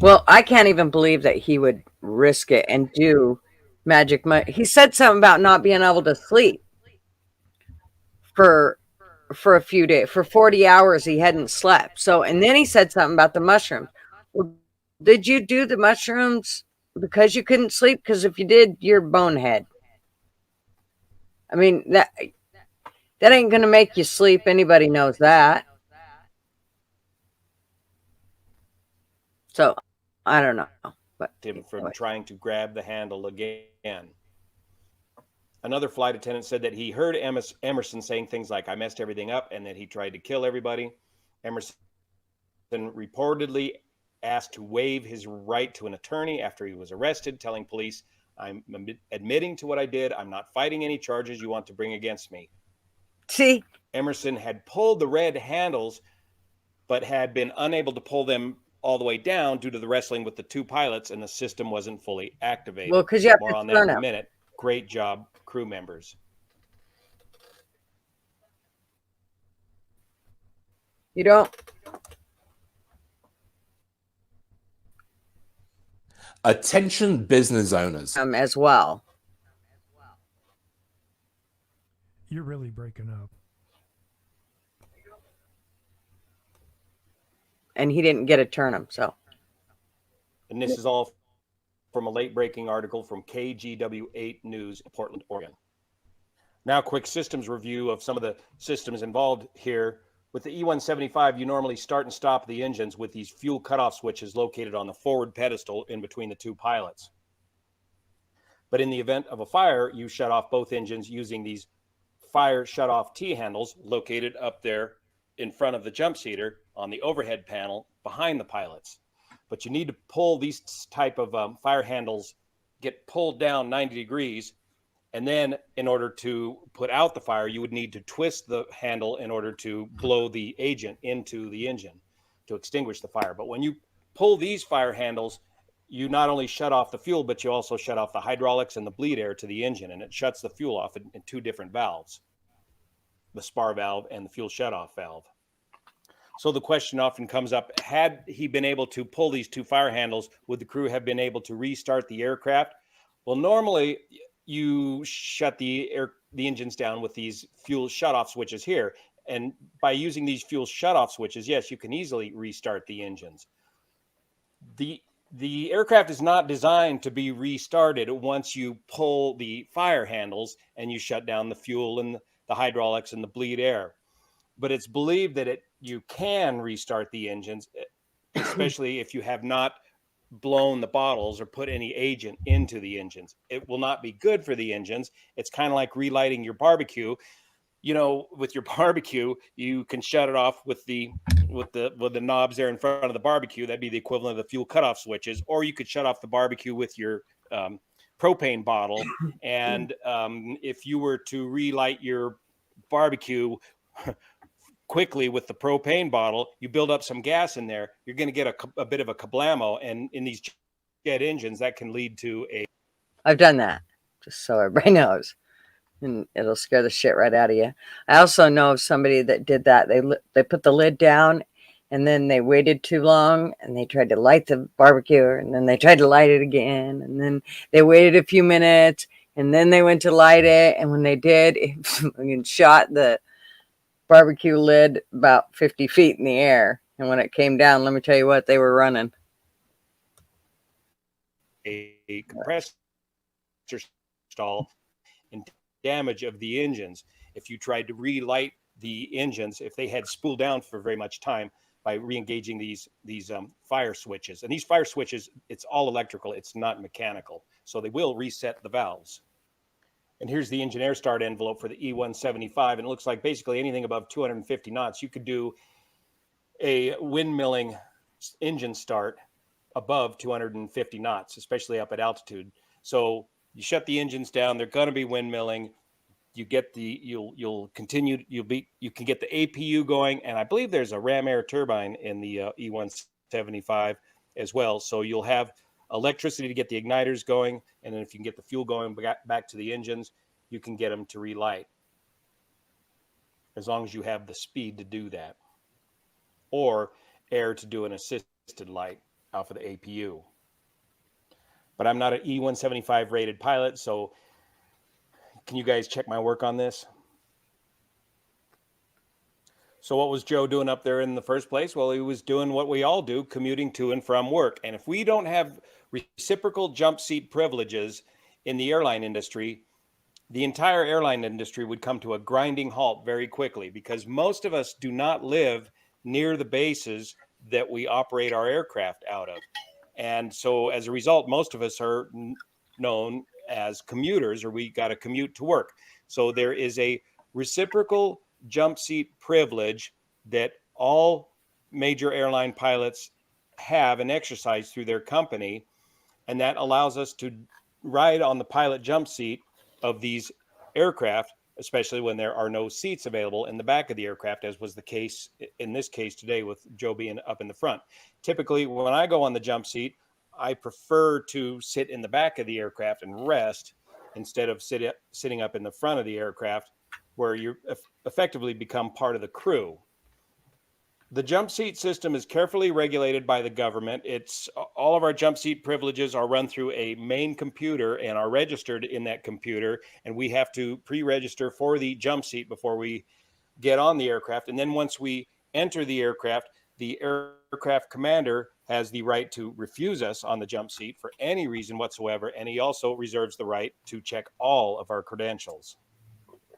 Well, I can't even believe that he would risk it and do Magic Mike. He said something about not being able to sleep for a few days. For 40 hours he hadn't slept. So, and then he said something about the mushrooms. Well, did you do the mushrooms because you couldn't sleep? Because if you did, you're bonehead. I mean, that ain't gonna make you sleep. Anybody knows that. So I don't know. But him from anyway. trying to grab the handle again. Another flight attendant said that he heard Emerson saying things like, "I messed everything up," and that he tried to kill everybody. Emerson reportedly asked to waive his right to an attorney after he was arrested, telling police, "I'm admitting to what I did. I'm not fighting any charges you want to bring against me." See, Emerson had pulled the red handles, but had been unable to pull them all the way down due to the wrestling with the two pilots, and the system wasn't fully activated. well, because you have More to on that turn in a them. minute. Great job, crew members. You don't. Attention business owners. As well. You're really breaking up. And he didn't get to turn them. So. And this is all from a late breaking article from KGW8 News, Portland, Oregon. Now, quick systems review of some of the systems involved here. With the E-175, you normally start and stop the engines with these fuel cutoff switches located on the forward pedestal in between the two pilots. But in the event of a fire, you shut off both engines using these fire shut-off T-handles located up there in front of the jump seater on the overhead panel behind the pilots. But you need to pull these type of fire handles, get pulled down 90 degrees, and then in order to put out the fire, you would need to twist the handle in order to blow the agent into the engine to extinguish the fire. But when you pull these fire handles, you not only shut off the fuel, but you also shut off the hydraulics and the bleed air to the engine, and it shuts the fuel off in two different valves, the spar valve and the fuel shutoff valve. So the question often comes up, had he been able to pull these two fire handles, would the crew have been able to restart the aircraft? Well, normally you shut the engines down with these fuel shutoff switches here. And by using these fuel shutoff switches, yes, you can easily restart the engines. The aircraft is not designed to be restarted once you pull the fire handles and you shut down the fuel and the hydraulics and the bleed air. But it's believed that you can restart the engines, especially if you have not blown the bottles or put any agent into the engines. It will not be good for the engines. It's kind of like relighting your barbecue. You know, with your barbecue, you can shut it off with the knobs there in front of the barbecue. That'd be the equivalent of the fuel cutoff switches. Or you could shut off the barbecue with your propane bottle. And if you were to relight your barbecue quickly with the propane bottle, you build up some gas in there, you're going to get a bit of a kablamo, and in these jet engines that can lead to a... I've done that, just so everybody knows, and it'll scare the shit right out of you. I also know of somebody that did that. They put the lid down, and then they waited too long, and they tried to light the barbecue, and then they tried to light it again, and then they waited a few minutes, and then they went to light it, and when they did, it shot the barbecue lid about 50 feet in the air, and when it came down, let me tell you what, they were running. A compressor stall and damage of the engines. If you tried to relight the engines, if they had spooled down for very much time by re-engaging these fire switches, and these fire switches, it's all electrical, it's not mechanical, so they will reset the valves. And here's the engine air start envelope for the E-175. And it looks like basically anything above 250 knots, you could do a windmilling engine start above 250 knots, especially up at altitude. So you shut the engines down, they're going to be windmilling. You get you'll continue, you can get the APU going. And I believe there's a ram air turbine in the E-175 as well. So you'll have electricity to get the igniters going, and then if you can get the fuel going back to the engines, you can get them to relight, as long as you have the speed to do that, or air to do an assisted light off of the APU. but I'm not an E-175 rated pilot. So can you guys check my work on this? So what was Joe doing up there in the first place? Well, he was doing what we all do, commuting to and from work. And if we don't have reciprocal jump seat privileges in the airline industry, the entire airline industry would come to a grinding halt very quickly, because most of us do not live near the bases that we operate our aircraft out of. And so as a result, most of us are known as commuters, or we got to commute to work. So there is a reciprocal jump seat privilege that all major airline pilots have and exercise through their company. And that allows us to ride on the pilot jump seat of these aircraft, especially when there are no seats available in the back of the aircraft, as was the case in this case today with Joe being up in the front. Typically, when I go on the jump seat, I prefer to sit in the back of the aircraft and rest instead of sitting up in the front of the aircraft, where you effectively become part of the crew. The jump seat system is carefully regulated by the government. It's all of our jump seat privileges are run through a main computer and are registered in that computer. And we have to pre-register for the jump seat before we get on the aircraft. And then once we enter the aircraft commander has the right to refuse us on the jump seat for any reason whatsoever. And he also reserves the right to check all of our credentials.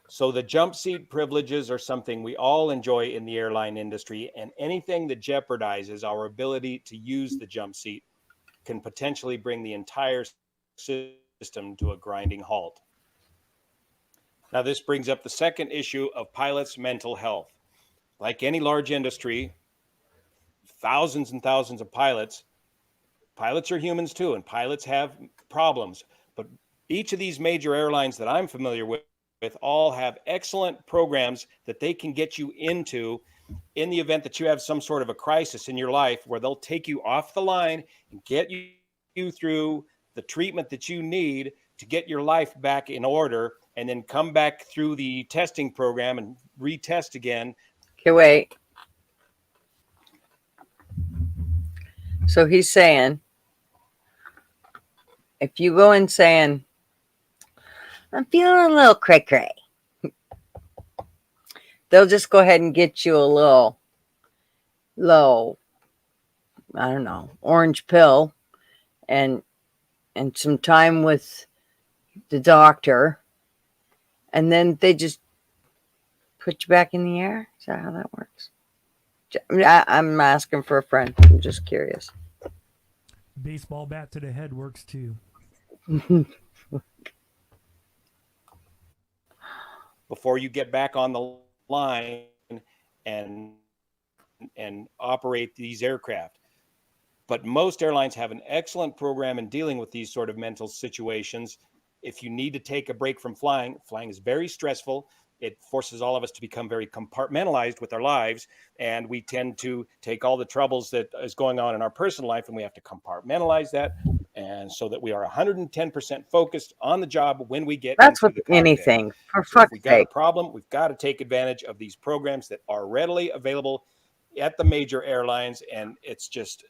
So the jump seat privileges are something we all enjoy in the airline industry, and anything that jeopardizes our ability to use the jump seat can potentially bring the entire system to a grinding halt. Now, this brings up the second issue of pilots' mental health. Like any large industry, thousands and thousands of pilots are humans too, and pilots have problems. But each of these major airlines that I'm familiar with all have excellent programs that they can get you into in the event that you have some sort of a crisis in your life, where they'll take you off the line and get you through the treatment that you need to get your life back in order, and then come back through the testing program and retest again. Okay, wait. So he's saying, if you go in saying, I'm feeling a little cray-cray, they'll just go ahead and get you a little, I don't know, orange pill and some time with the doctor, and then they just put you back in the air. Is that how that works? I'm asking for a friend. I'm just curious. Baseball bat to the head works too. Before you get back on the line and operate these aircraft. But most airlines have an excellent program in dealing with these sort of mental situations. If you need to take a break from flying is very stressful. It forces all of us to become very compartmentalized with our lives, and we tend to take all the troubles that is going on in our personal life, and we have to compartmentalize that, and so that we are 110% focused on the job when we get That's into with the cockpit. anything. For So if fuck's we got a sake. problem, we've got to take advantage of these programs that are readily available at the major airlines, and it's just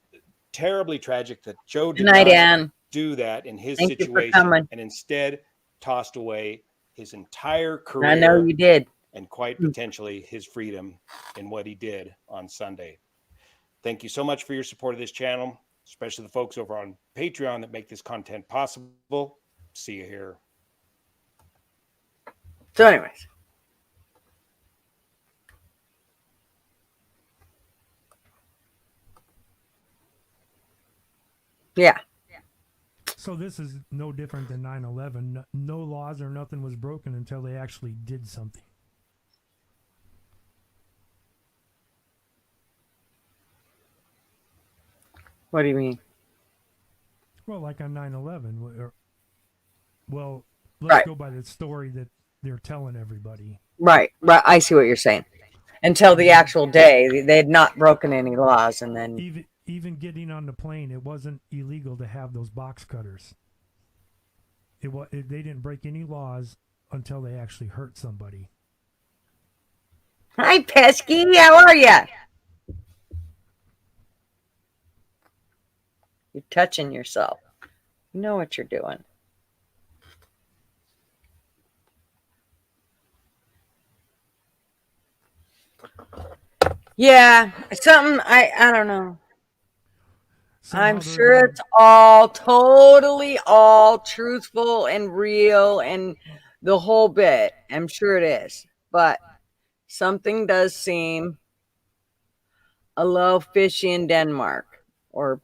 terribly tragic that Joe did Good night, not Ann. do that in his Thank you for situation, coming. and instead tossed away his entire career. I know you did. And quite potentially his freedom in what he did on Sunday. Thank you so much for your support of this channel, especially the folks over on Patreon that make this content possible. See you here. So anyways. Yeah. So this is no different than 9/11. No laws or nothing was broken until they actually did something. What do you mean? Well, like on 9/11. Well, let's Right. go by the story that they're telling everybody. Right. I see what you're saying. Until the actual day, they had not broken any laws, and then Even getting on the plane, it wasn't illegal to have those box cutters. They didn't break any laws until they actually hurt somebody. Hi, Pesky. How are ya? You're touching yourself. You know what you're doing. Yeah, something I don't know. Somehow I'm they're sure gonna it's all totally all truthful and real and the whole bit. I'm sure it is. But something does seem a little fishy in Denmark or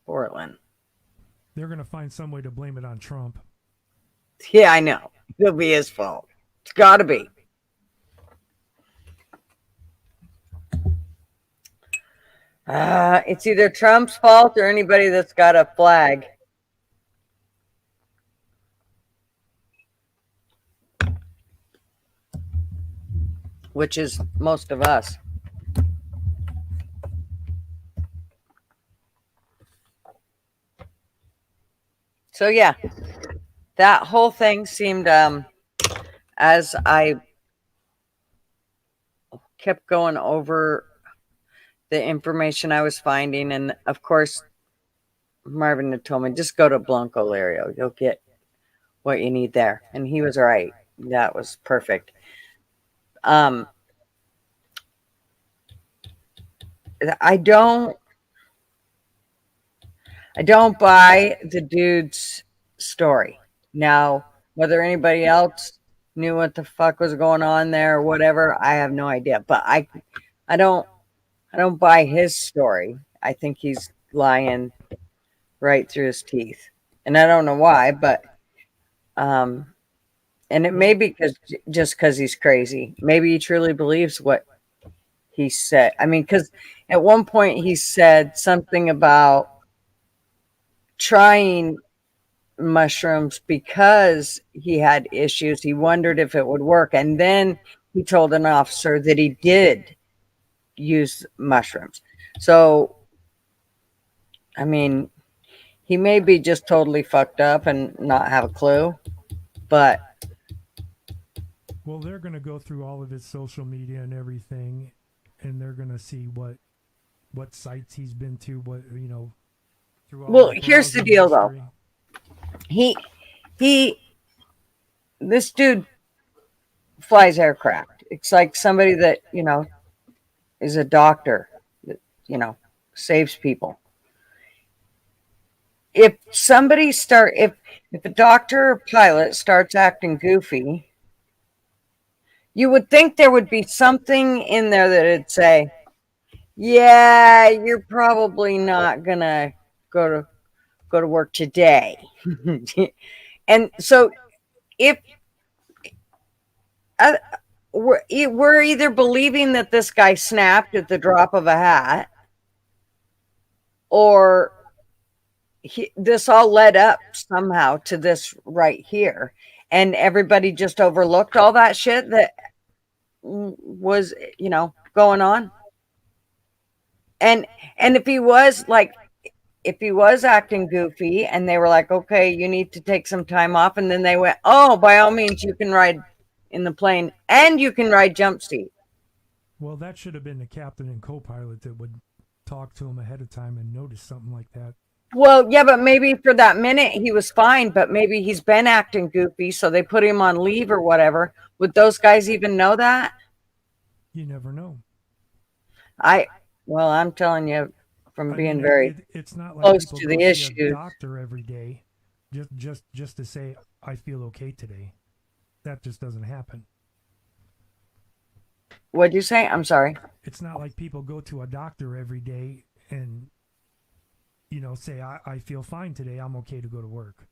Portland. they're gonna find some way to blame it on Trump. Yeah, I know. It'll be his fault. It's got to be. It's either Trump's fault or anybody that's got a flag. Which is most of us. So yeah, that whole thing seemed as I kept going over the information I was finding, and of course Marvin had told me just go to Blancolirio, you'll get what you need there, and he was right. That was perfect. Um, I don't buy the dude's story. Now, whether anybody else knew what the fuck was going on there or whatever, I have no idea. But I don't buy his story. I think he's lying right through his teeth. And I don't know why, but and it may be just because he's crazy. Maybe he truly believes what he said. I mean, because at one point he said something about trying mushrooms because he had issues. He wondered if it would work. And then he told an officer that he did use mushrooms. So, I mean, he may be just totally fucked up and not have a clue, but Well, they're gonna go through all of his social media and everything, and they're gonna see what sites he's been to, what through all. well, here's the deal though. He this dude flies aircraft. It's like somebody that, is a doctor that, saves people. If if a doctor or pilot starts acting goofy, you would think there would be something in there that'd say, yeah, you're probably not gonna go to work today. And so if we're either believing that this guy snapped at the drop of a hat, or this all led up somehow to this right here, and everybody just overlooked all that shit that was going on. And if he was acting goofy and they were like, okay, you need to take some time off, and then they went, oh, by all means you can ride in the plane and you can ride jump seat. Well, that should have been the captain and co-pilot that would talk to him ahead of time and notice something like that. Well, yeah, but maybe for that minute he was fine, but maybe he's been acting goofy, so they put him on leave or whatever. Would those guys even know that? You never know. Well, I'm telling you from being very it's not like close people to go the see a issue. doctor every day just to say I feel okay today. That just doesn't happen. What'd you say? I'm sorry. It's not like people go to a doctor every day and say I feel fine today, I'm okay to go to work.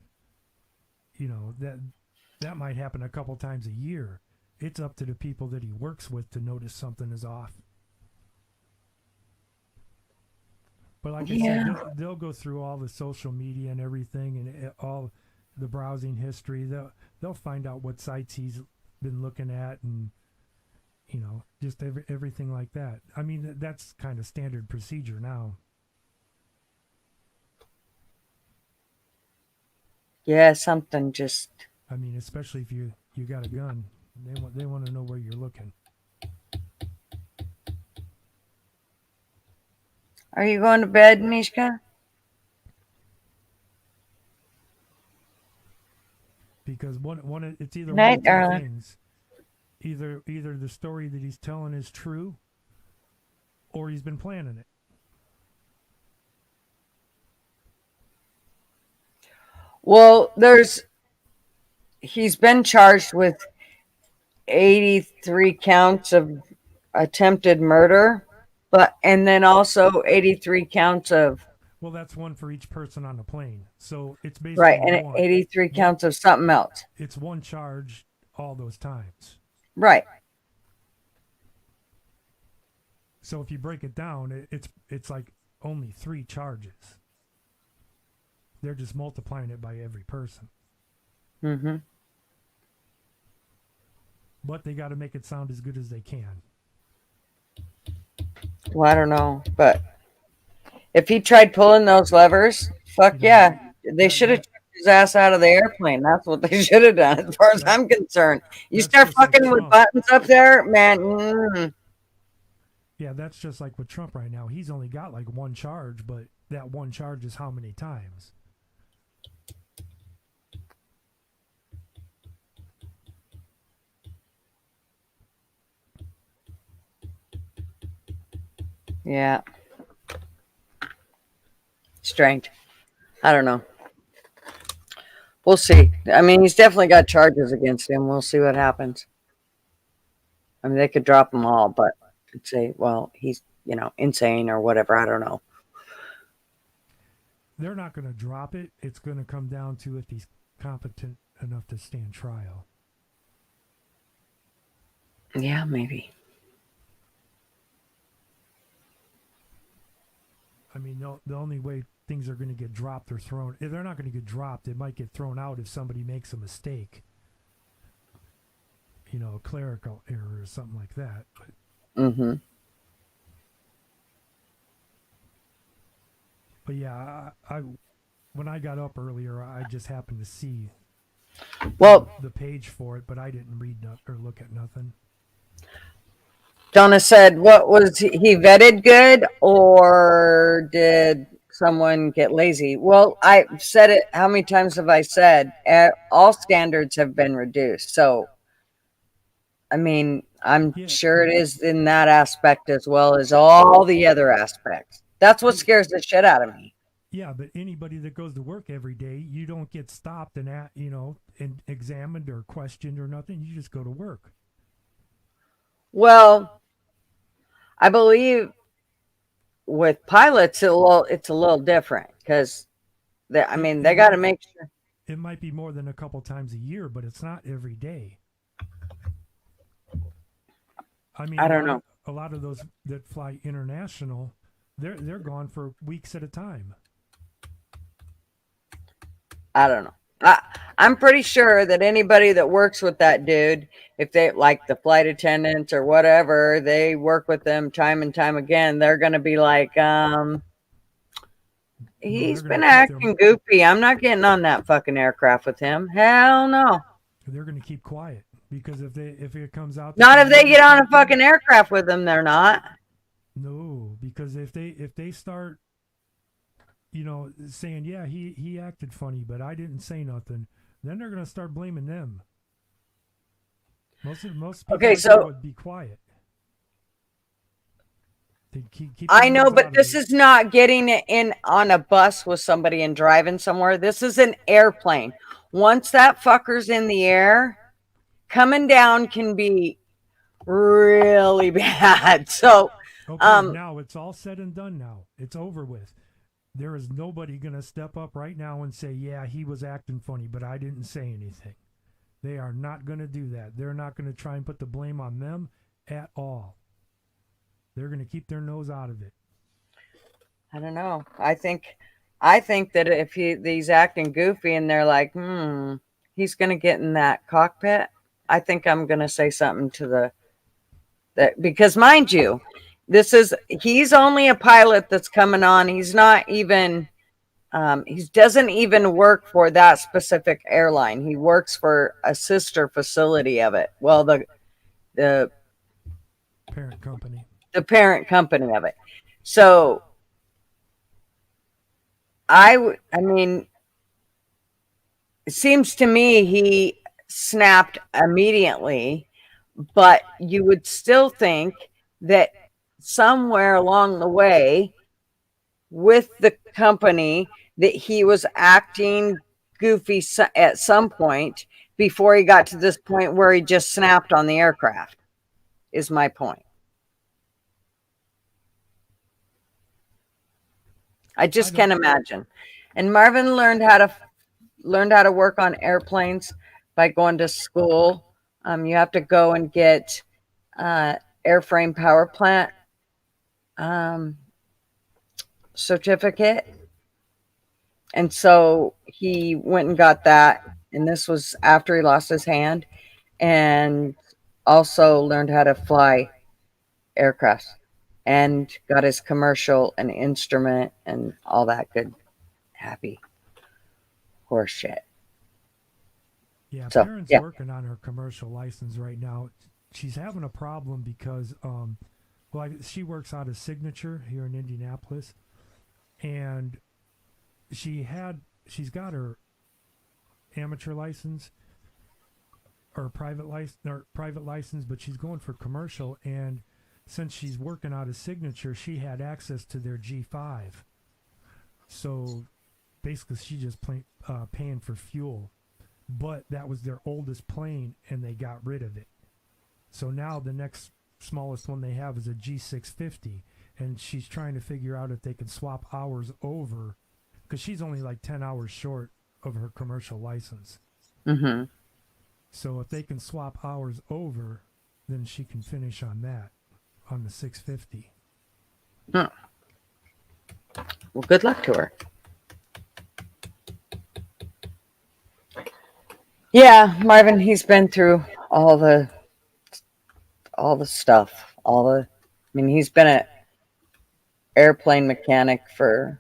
That might happen a couple times a year. It's up to the people that he works with to notice something is off. But like I said, they'll go through all the social media and everything, and all the browsing history. They'll find out what sites he's been looking at, and just everything like that. I mean, that's kind of standard procedure now. Yeah, something just. I mean, especially if you got a gun, they want to know where you're looking. Are you going to bed, Mishka? because it's either Night, one of two darling. things. Either the story that he's telling is true, or he's been planning it. Well, he's been charged with 83 counts of attempted murder, and then also 83 counts of Well, that's one for each person on the plane. So it's basically right, and one. 83 counts of something else. It's one charge all those times. Right. So if you break it down, it's like only 3 charges. They're just multiplying it by every person. Mm-hmm. But they got to make it sound as good as they can. Well, I don't know, but if he tried pulling those levers, fuck yeah, they should have took his ass out of the airplane. That's what they should have done, as far as I'm concerned. You start just like fucking with Trump. buttons up there, man. Yeah, that's just like with Trump right now. He's only got like one charge, but that one charge is how many times? Yeah. Strange. I don't know. We'll see. I mean, he's definitely got charges against him. We'll see what happens. I mean, they could drop them all, but could say, well, he's, insane or whatever. I don't know. They're not going to drop it. It's going to come down to if he's competent enough to stand trial. Yeah, maybe. I mean, the only way things are going to get dropped or thrown, if they're not going to get dropped, it might get thrown out if somebody makes a mistake. A clerical error or something like that. Mm-hmm. But yeah, I when I got up earlier, I just happened to see the page for it, but I didn't read or look at nothing. Donna said, what was he vetted good, or did someone get lazy? Well, I said it. How many times have I said all standards have been reduced? So, I mean, I'm sure it is in that aspect as well as all the other aspects. That's what scares the shit out of me. Yeah, but anybody that goes to work every day, you don't get stopped and and examined or questioned or nothing. You just go to work. Well, I believe with pilots, it's a little different because they got to make sure. It might be more than a couple times a year, but it's not every day. I mean, I don't know. A lot of those that fly international, they're gone for weeks at a time. I don't know. I'm pretty sure that anybody that works with that dude, if they like the flight attendants or whatever, they work with them time and time again. They're going to be like, he's been acting goofy. I'm not getting on that fucking aircraft with him. Hell no. They're going to keep quiet because if it comes out, not if they get on a fucking aircraft with them, they're not. No, because if they start, saying, yeah, he acted funny, but I didn't say nothing, then they're going to start blaming them. Most people would be quiet. Keep I know, but this is not getting in on a bus with somebody and driving somewhere. This is an airplane. Once that fucker's in the air, coming down can be really bad. So, now it's all said and done. Now it's over with. There is nobody going to step up right now and say, yeah, he was acting funny, but I didn't say anything. They are not going to do that. They're not going to try and put the blame on them at all. They're going to keep their nose out of it. I don't know. I think that if he's acting goofy and they're like, he's going to get in that cockpit, I think I'm going to say something to that because mind you, he's only a pilot that's coming on. He's not even, he doesn't even work for that specific airline. He works for a sister facility of it. Well, the parent company. The parent company of it. So, I mean, it seems to me he snapped immediately, but you would still think that somewhere along the way with the company that he was acting goofy at some point before he got to this point where he just snapped on the aircraft, is my point. I just can't imagine. And Marvin learned how to work on airplanes by going to school. You have to go and get airframe power plant certificate. And so he went and got that. And this was after he lost his hand, and also learned how to fly aircraft and got his commercial and instrument and all that good, happy horse shit. Yeah, So, Perrin's yeah. working on her commercial license right now. She's having a problem because, she works out of Signature here in Indianapolis, and she's got her amateur license or private license, but she's going for commercial. And since she's working out of Signature, she had access to their G5. So basically, she's just paying for fuel. But that was their oldest plane, and they got rid of it. So now the next smallest one they have is a G650, and she's trying to figure out if they can swap hours over, because she's only like 10 hours short of her commercial license. Mm-hmm. So if they can swap hours over, then she can finish on that, on the 650. Well, good luck to her. Yeah, Marvin, he's been through all the stuff. He's been an airplane mechanic for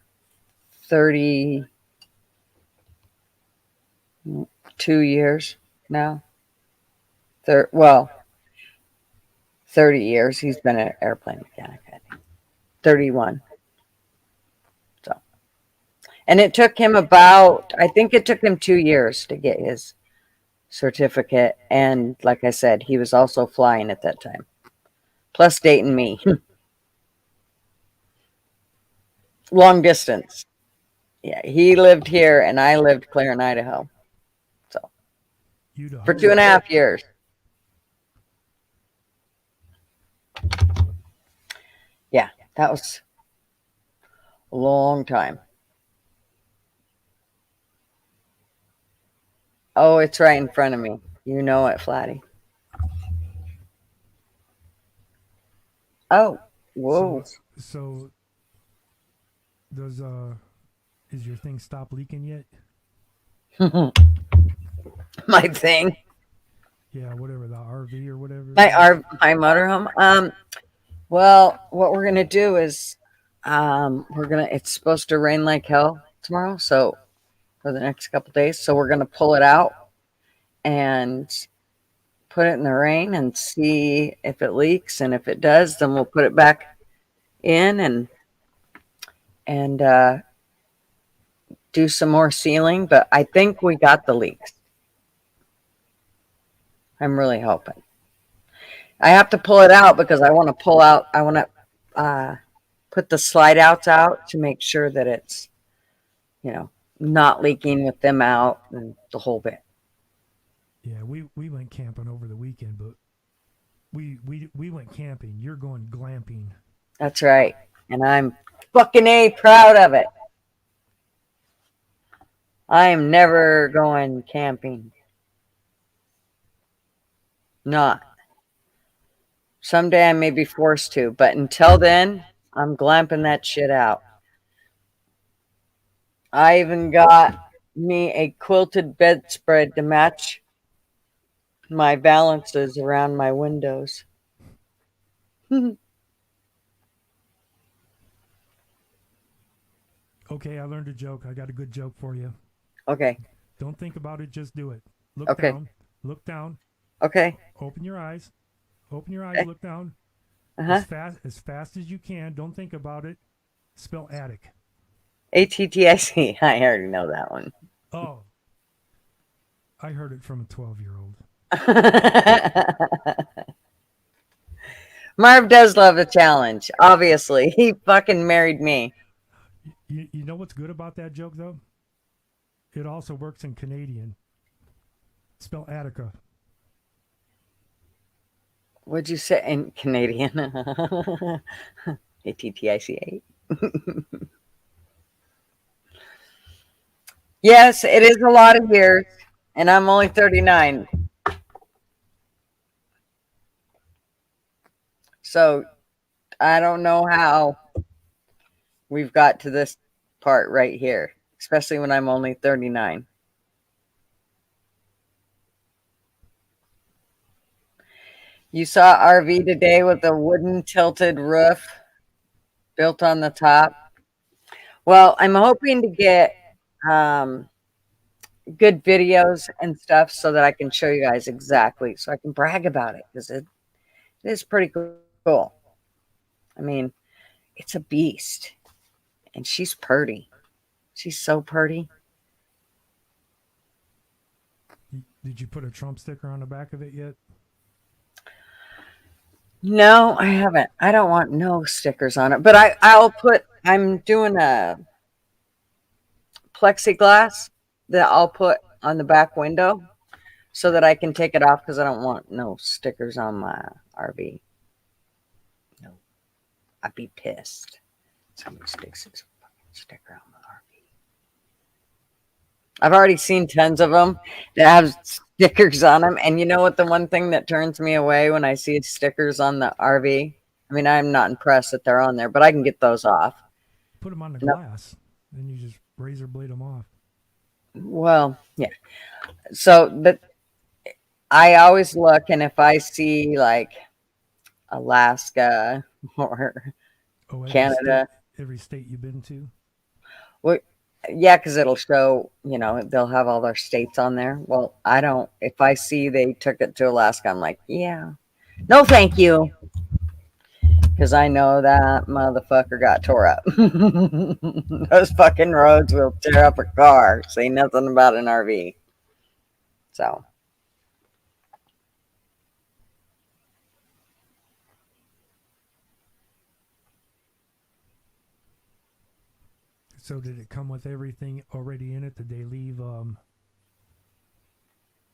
32 years now. 30 years he's been an airplane mechanic, I think. 31. So, and it took him I think it took him 2 years to get his certificate. And like I said, he was also flying at that time, plus dating me. Long distance. Yeah, he lived here and I lived clear in Idaho. So for 2.5 years. Yeah, that was a long time. Oh, it's right in front of me. You know it, Flatty. Oh, whoa. So does is your thing stop leaking yet? My thing. Yeah, whatever, the RV or whatever. My motorhome. Well, what we're gonna do is it's supposed to rain like hell tomorrow, so for the next couple days. So we're gonna pull it out and put it in the rain and see if it leaks, and if it does, then we'll put it back in and do some more sealing. But I think we got the leaks. I'm really hoping. I have to pull it out because I want to put the slide outs out to make sure that it's, not leaking with them out and the whole bit. Yeah, we went camping over the weekend, but we went camping. You're going glamping. That's right. And I'm fucking proud of it. I am never going camping. Not. Someday I may be forced to, but until then, I'm glamping that shit out. I even got me a quilted bedspread to match my valances around my windows. Okay, I learned a joke. I got a good joke for you. Okay. Don't think about it, just do it. Look Okay. down. Look down. Okay. Open your eyes. Open your eyes, Okay. look down. Uh-huh. As fast as you can. Don't think about it. Spell attic. ATTIC. I already know that one. Oh. I heard it from a 12-year-old. Marv does love a challenge. Obviously, he fucking married me. You know what's good about that joke though? It also works in Canadian. Spell Attica. What'd you say in Canadian? ATTICA. Yes, it is a lot of years, and I'm only 39. So I don't know how we've got to this part right here, especially when I'm only 39. You saw RV today with a wooden tilted roof built on the top. Well, I'm hoping to get good videos and stuff so that I can show you guys exactly, so I can brag about it, because it is pretty cool. I mean, it's a beast, and she's pretty. She's so pretty. Did you put a Trump sticker on the back of it yet? No, I haven't. I don't want no stickers on it, but I'm doing a plexiglass that I'll put on the back window so that I can take it off, because I don't want no stickers on my RV. No, I'd be pissed. Somebody sticks his fucking sticker on the RV. I've already seen tons of them that have stickers on them, and you know what? The one thing that turns me away when I see stickers on the RV, I mean, I'm not impressed that they're on there, but I can get those off. Put them on the glass, then you just razor blade them off. Well, yeah. So, but I always look, and if I see like Alaska or Canada, every state you've been to. well, yeah, because it'll show, they'll have all their states on there. Well, I don't. If I see they took it to Alaska, I'm like, yeah, no, thank you, because I know that motherfucker got tore up. Those fucking roads will tear up a car. Say nothing about an RV. So. So did it come with everything already in it? Did they leave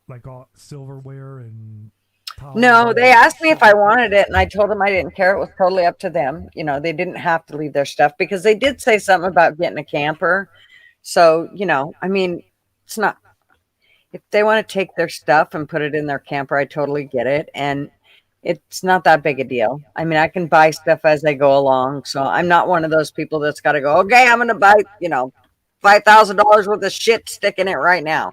like all silverware and towels? No, they asked me if I wanted it, and I told them I didn't care. It was totally up to them. They didn't have to leave their stuff, because they did say something about getting a camper. So, I mean, it's not, if they want to take their stuff and put it in their camper, I totally get it. And it's not that big a deal. I mean, I can buy stuff as I go along. So I'm not one of those people that's got to go, okay, I'm going to buy, $5,000 worth of shit, stick in it right now.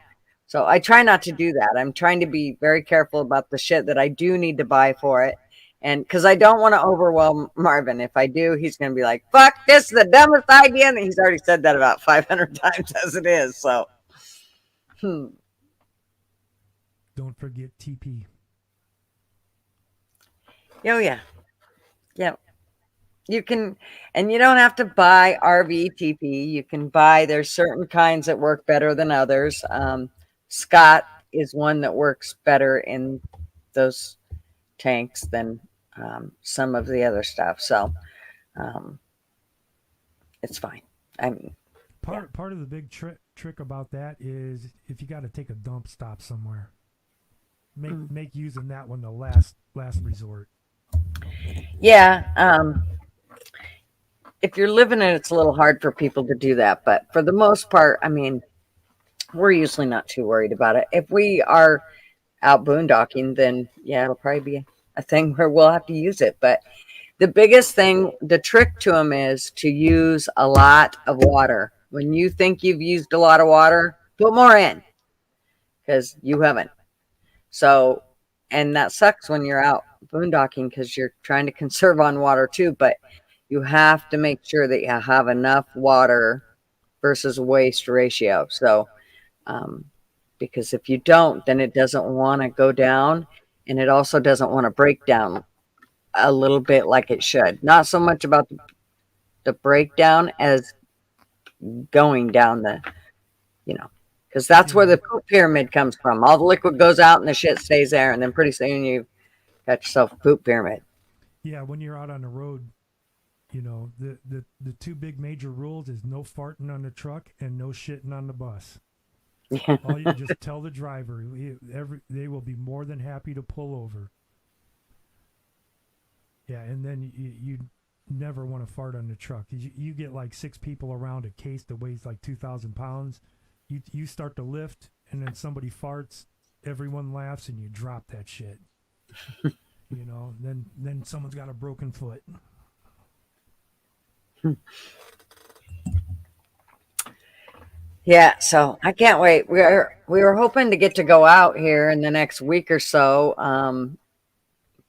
So I try not to do that. I'm trying to be very careful about the shit that I do need to buy for it. And because I don't want to overwhelm Marvin. If I do, he's going to be like, fuck, this is the dumbest idea. And he's already said that about 500 times as it is. So, Don't forget TP. Oh, yeah. Yeah. You can, and you don't have to buy RV TP. You can buy, there's certain kinds that work better than others. Scott is one that works better in those tanks than some of the other stuff. So it's fine. I mean, part of the big trick about that is if you got to take a dump stop somewhere, make using that one the last resort. Yeah. If you're living in it, it's a little hard for people to do that. But for the most part, I mean, we're usually not too worried about it. If we are out boondocking, then yeah, it'll probably be a thing where we'll have to use it. But the biggest thing, the trick to them is to use a lot of water. When you think you've used a lot of water, put more in, because you haven't. So, and that sucks when you're out boondocking, because you're trying to conserve on water too, but you have to make sure that you have enough water versus waste ratio. So, because if you don't, then it doesn't want to go down, and it also doesn't want to break down a little bit like it should. Not so much about the breakdown as going down the, because that's where the poop pyramid comes from. All the liquid goes out and the shit stays there, and then pretty soon you got yourself a poop pyramid. Yeah, when you're out on the road, you know, the two big major rules is no farting on the truck and no shitting on the bus. All you just tell the driver, they will be more than happy to pull over. Yeah, and then you never want to fart on the truck. You get like 6 people around a case that weighs like 2,000 pounds. You start to lift, and then somebody farts, everyone laughs, and you drop that shit. You know, then someone's got a broken foot. Yeah, so I can't wait. We were hoping to get to go out here in the next week or so,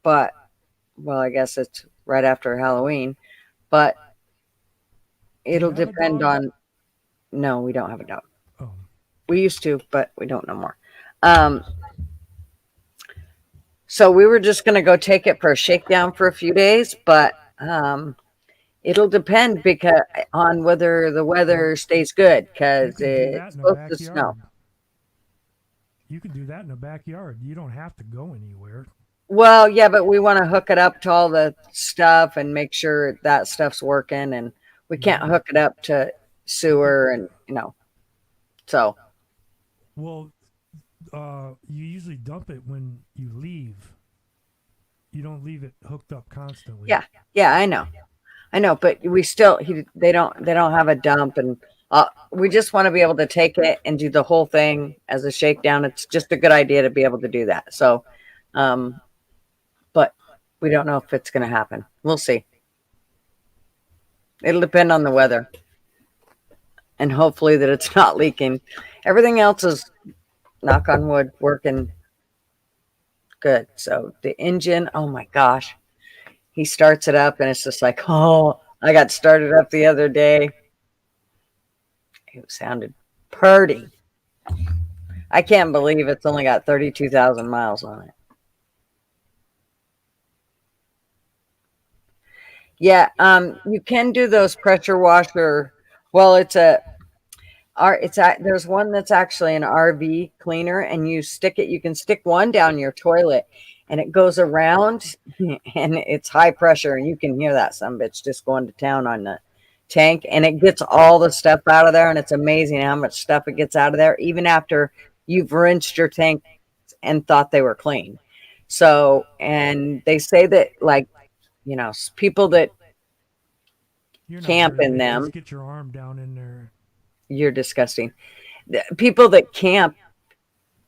but well, I guess it's right after Halloween, but it'll depend on. No, we don't have a dog. Oh. We used to, but we don't no more. So we were just gonna go take it for a shakedown for a few days, but it'll depend on whether the weather stays good, because it's supposed to snow. You can do that in the backyard. You don't have to go anywhere. Well, yeah, but we want to hook it up to all the stuff and make sure that stuff's working, and we can't hook it up to sewer, and so. Well, you usually dump it when you leave. You don't leave it hooked up constantly. Yeah, I know, but we still they don't have a dump, and we just want to be able to take it and do the whole thing as a shakedown. It's just a good idea to be able to do that. So, but we don't know if it's going to happen. We'll see. It'll depend on the weather, and hopefully that it's not leaking. Everything else is, knock on wood, working good. So the engine, oh my gosh. He starts it up, and it's just like, oh, I got started up the other day. It sounded purty. I can't believe it's only got 32,000 miles on it. Yeah, you can do those pressure washer. Well, there's one that's actually an RV cleaner, and you can stick one down your toilet, and it goes around, and it's high pressure, and you can hear that sumbitch just going to town on the tank, and it gets all the stuff out of there, and it's amazing how much stuff it gets out of there, even after you've rinsed your tank and thought they were clean. So, and they say that, like, people that camp in them. Just get your arm down in there. You're disgusting. People that camp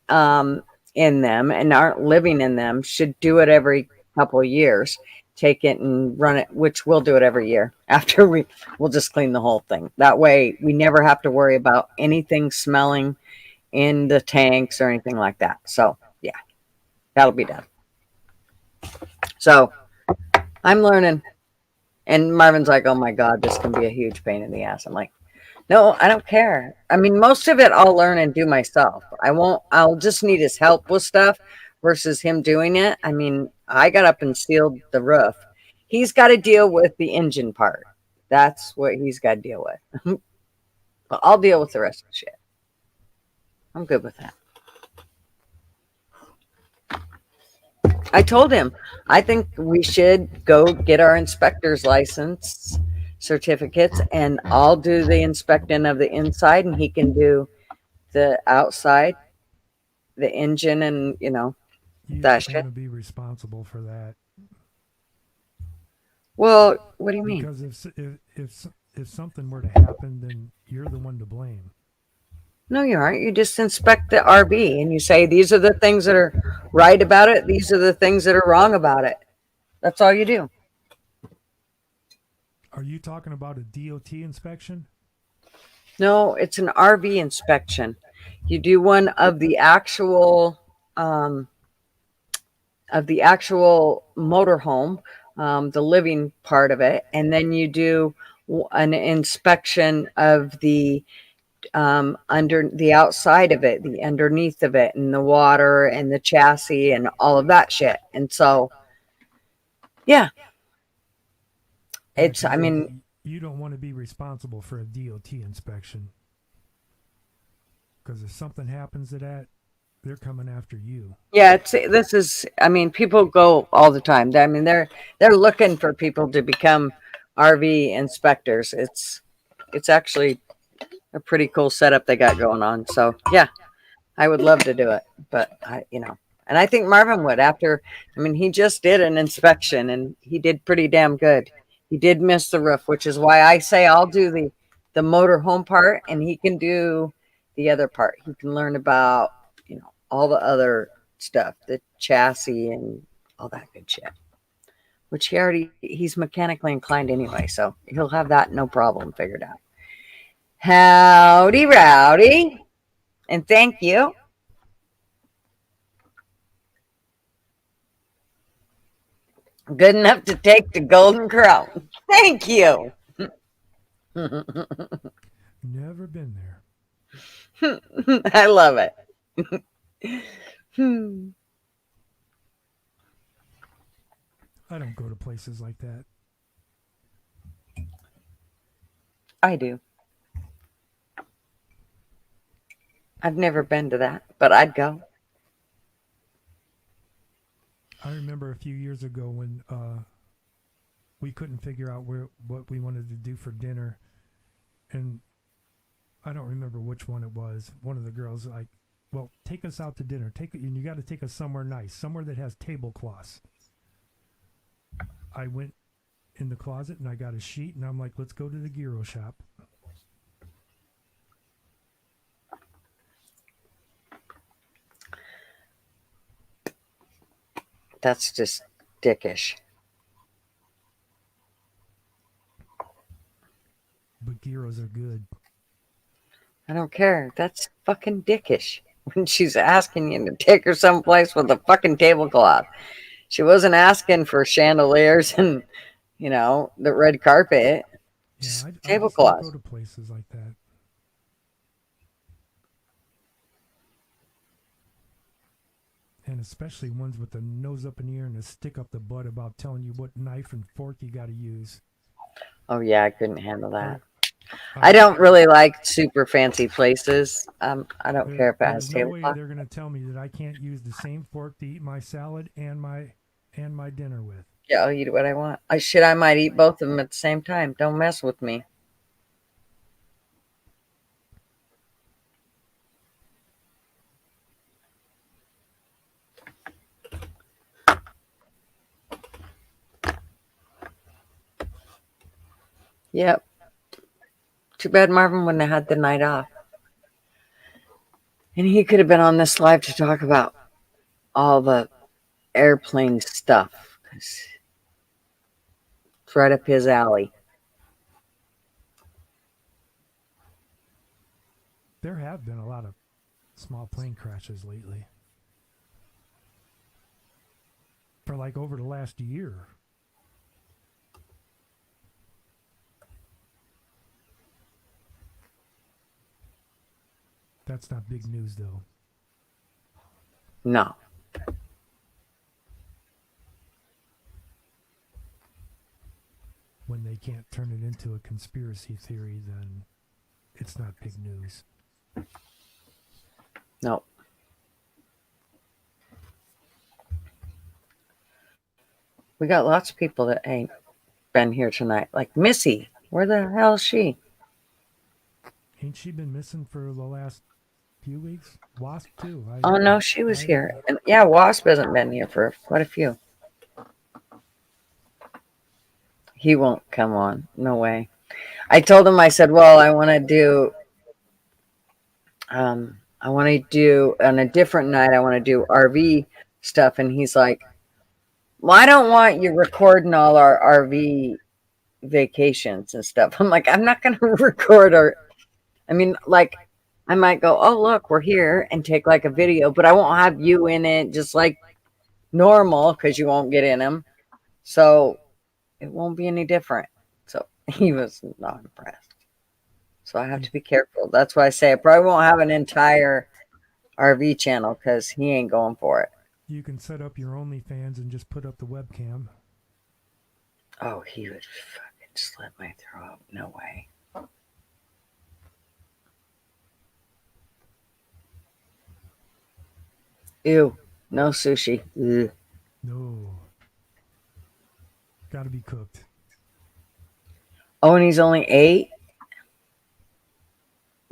in them and aren't living in them should do it every couple of years. Take it and run it, which we'll do it every year. After we'll just clean the whole thing. That way we never have to worry about anything smelling in the tanks or anything like that. So yeah, that'll be done. So I'm learning. And Marvin's like, oh my God, this can be a huge pain in the ass. I'm like, no, I don't care. I mean, most of it I'll learn and do myself. I'll just need his help with stuff versus him doing it. I mean, I got up and sealed the roof. He's got to deal with the engine part. That's what he's got to deal with. But I'll deal with the rest of the shit. I'm good with that. I told him, I think we should go get our inspector's license certificates, and I'll do the inspecting of the inside, and he can do the outside, the engine, and that shit. You're going to be responsible for that. Well, what do you mean? Because if something were to happen, then you're the one to blame. No, you aren't. You just inspect the RV and you say, these are the things that are right about it. These are the things that are wrong about it. That's all you do. Are you talking about a DOT inspection? No, it's an RV inspection. You do one of the actual motorhome, the living part of it, and then you do an inspection of the under the outside of it, the underneath of it, and the water and the chassis and all of that shit. And so, yeah. I mean, you don't want to be responsible for a DOT inspection. Because if something happens to that, they're coming after you. Yeah, this is. I mean, people go all the time. I mean, they're looking for people to become RV inspectors. It's actually a pretty cool setup they got going on. So yeah, I would love to do it, but and I think Marvin would after. I mean, he just did an inspection and he did pretty damn good. He did miss the roof, which is why I say I'll do the motor home part and he can do the other part. He can learn about all the other stuff, the chassis and all that good shit. Which he's mechanically inclined anyway, so he'll have that no problem figured out. Howdy, rowdy, and thank you. Good enough to take the golden crown. Thank you. Never been there. I love it. I don't go to places like that. I do. I've never been to that, but I'd go. I remember a few years ago when we couldn't figure out what we wanted to do for dinner, and I don't remember which one it was. One of the girls like, "Well, take us out to dinner. And you got to take us somewhere nice, somewhere that has tablecloths." I went in the closet and I got a sheet, and I'm like, "Let's go to the gyro shop." That's just dickish. But gyros are good. I don't care. That's fucking dickish. When she's asking you to take her someplace with a fucking tablecloth. She wasn't asking for chandeliers and, the red carpet. Yeah, I tablecloth. just don't go to places like that. And especially ones with the nose up in the air and a stick up the butt about telling you what knife and fork you got to use. Oh, yeah, I couldn't handle that. I don't really like super fancy places. I don't care if it has There's no way tablecloth. they're going to tell me that I can't use the same fork to eat my salad and my dinner with. Yeah, I'll eat what I want. I might eat both of them at the same time. Don't mess with me. Yep. Too bad Marvin wouldn't have had the night off. And he could have been on this live to talk about all the airplane stuff. 'Cause it's right up his alley. There have been a lot of small plane crashes lately. For like over the last year. That's not big news, though. No. When they can't turn it into a conspiracy theory, then it's not big news. No. We got lots of people that ain't been here tonight. Like Missy. Where the hell is she? Ain't she been missing for the last few weeks? Wasp, too. Oh, no, she was here. And yeah, Wasp hasn't been here for quite a few. He won't come on. No way. I told him, I said, well, I want to do on a different night, I want to do RV stuff. And he's like, well, I don't want you recording all our RV vacations and stuff. I'm like, I'm not going to record I might go, oh, look, we're here and take like a video, but I won't have you in it just like normal because you won't get in them. So it won't be any different. So he was not impressed. So I have to be careful. That's why I say I probably won't have an entire RV channel because he ain't going for it. You can set up your OnlyFans and just put up the webcam. Oh, he would fucking slit my throat. No way. Ew. No sushi. Ugh. No. Got to be cooked. Oh, and he's only 8?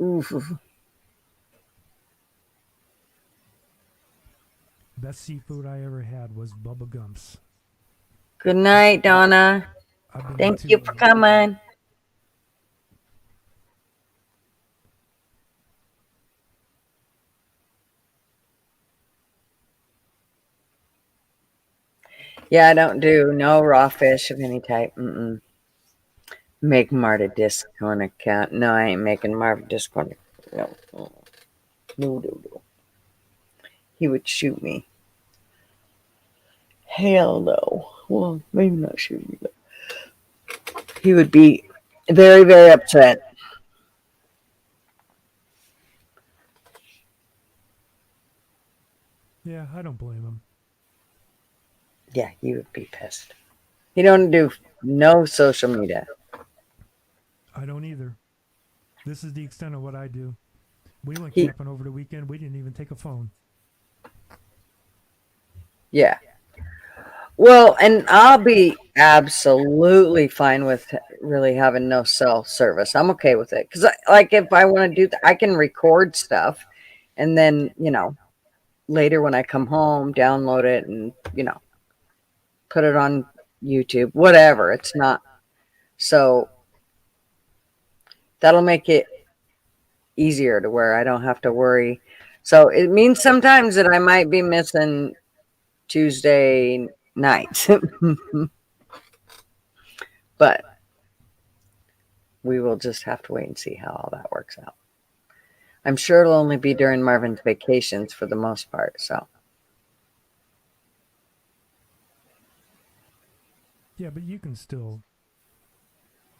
Oof. Best seafood I ever had was Bubba Gump's. Good night, Donna. I've been Thank to, you for coming. Yeah, I don't do no raw fish of any type. Mm-mm. Make Marta Discount account. No, I ain't making Marta Discount. No. No. He would shoot me. Hell no. Well, maybe not shoot me, but he would be very, very upset. Yeah, I don't blame him. Yeah, he would be pissed. He don't do no social media. I don't either. This is the extent of what I do. We went He- camping over the weekend. We didn't even take a phone. Yeah. Well, and I'll be absolutely fine with really having no cell service. I'm okay with it. Because, like, if I want to do that, I can record stuff. And then, later when I come home, download it and, put it on YouTube, whatever. It's not. So that'll make it easier to where I don't have to worry. So it means sometimes that I might be missing Tuesday nights. But we will just have to wait and see how all that works out. I'm sure it'll only be during Marvin's vacations for the most part. So Yeah, but you can still.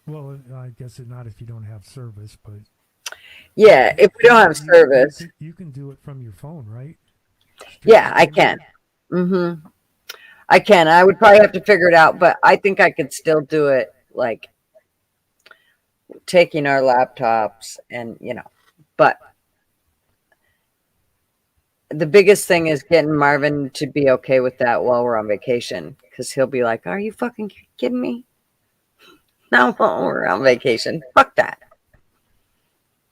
Well, I guess not if you don't have service, but yeah, if we don't have service, you can do it from your phone, right? yeah, I can. I can. I would probably have to figure it out, but I think I could still do it, like taking our laptops and but the biggest thing is getting Marvin to be okay with that while we're on vacation, because he'll be like, "Are you fucking kidding me? No, we're on vacation. Fuck that.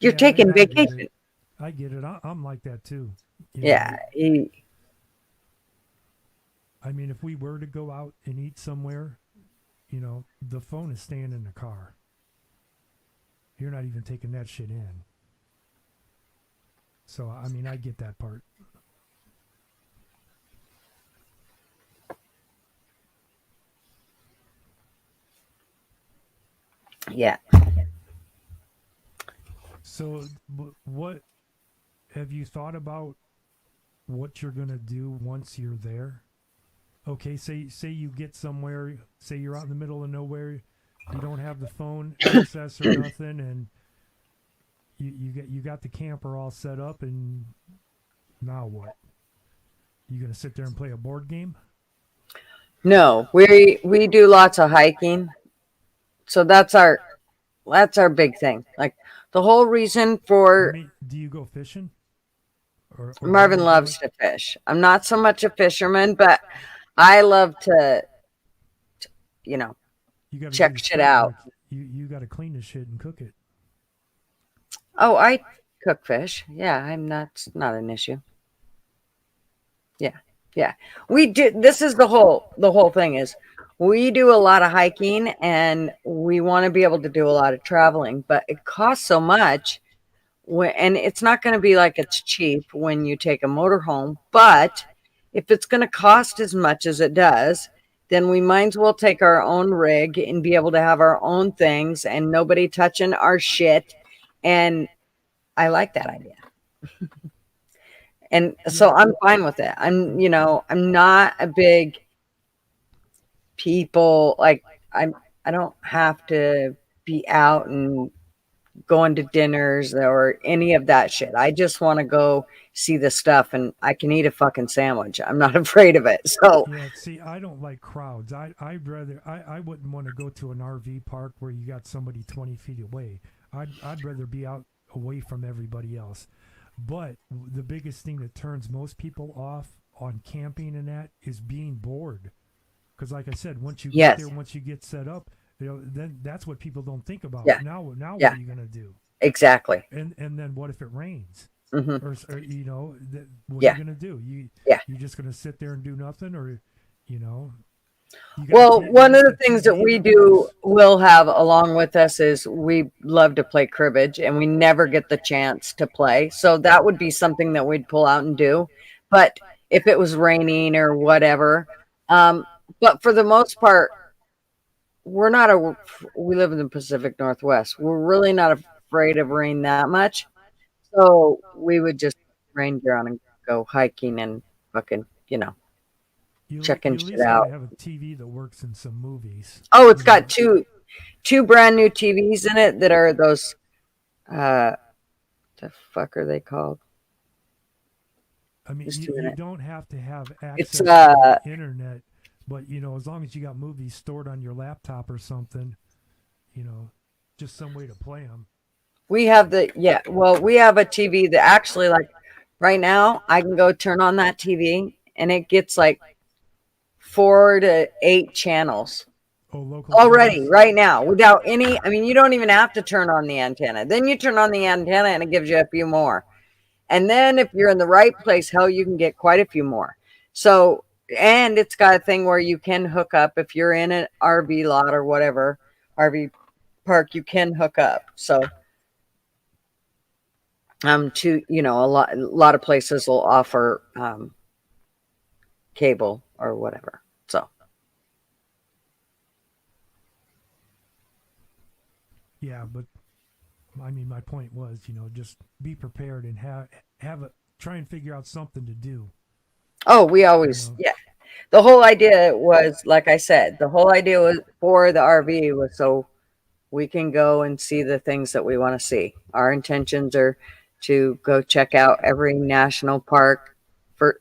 You're taking vacation." I get it. I'm like that too. Yeah. I mean, if we were to go out and eat somewhere, the phone is staying in the car. You're not even taking that shit in. So, I mean, I get that part. Yeah. So, what have you thought about what you're going to do once you're there? Okay, say you get somewhere, say you're out in the middle of nowhere, you don't have the phone access or nothing, and you got the camper all set up, and now what? You gonna sit there and play a board game? No, we do lots of hiking, so that's our big thing. Like the whole reason for Do you go fishing? Or Marvin loves to fish. I'm not so much a fisherman, but I love to check shit out. You got to clean this shit and cook it. Oh, I cook fish. Yeah, I'm not an issue. Yeah. We do. This is the whole thing is we do a lot of hiking and we want to be able to do a lot of traveling, but it costs so much. And it's not going to be like it's cheap when you take a motorhome, but if it's going to cost as much as it does, then we might as well take our own rig and be able to have our own things and nobody touching our shit. And I like that idea. And so I'm fine with it. I'm not a big people, like I don't have to be out and going to dinners or any of that shit. I just want to go see the stuff and I can eat a fucking sandwich. I'm not afraid of it. So yeah, see, I don't like crowds. I'd rather I wouldn't want to go to an RV park where you got somebody 20 feet away. I'd rather be out away from everybody else. But the biggest thing that turns most people off on camping and that is being bored. Because like I said, once you get there, once you get set up, then that's what people don't think about. Yeah. Now what Yeah. are you going to do? Exactly. And then what if it rains? Mm-hmm. Or what Yeah. are you going to do? You just going to sit there and do nothing, or you know? Well, one of the things that we do will have along with us is we love to play cribbage, and we never get the chance to play. So that would be something that we'd pull out and do. But if it was raining or whatever, but for the most part, we live in the Pacific Northwest. We're really not afraid of rain that much. So we would just rain gear on and go hiking and fucking, checking you at shit least out. gotta have a TV that works in some movies. Oh, it's got two brand new TVs in it that are those. The fuck are they called? I mean, Just you doing it. don't have to have It's, access to the internet, but as long as you got movies stored on your laptop or something, just some way to play them. We have we have a TV that actually, like, right now I can go turn on that TV and it gets like 4 to 8 channels already right now without any. I mean, you don't even have to turn on the antenna. Then you turn on the antenna and it gives you a few more. And then if you're in the right place, hell, you can get quite a few more. So, and it's got a thing where you can hook up if you're in an RV lot or whatever, RV park, you can hook up. So, to, a lot of places will offer cable or whatever. So, yeah, but I mean, my point was, just be prepared and try and figure out something to do. Oh, we always, The whole idea was, like I said, the whole idea was for the RV was so we can go and see the things that we want to see. Our intentions are to go check out every national park for,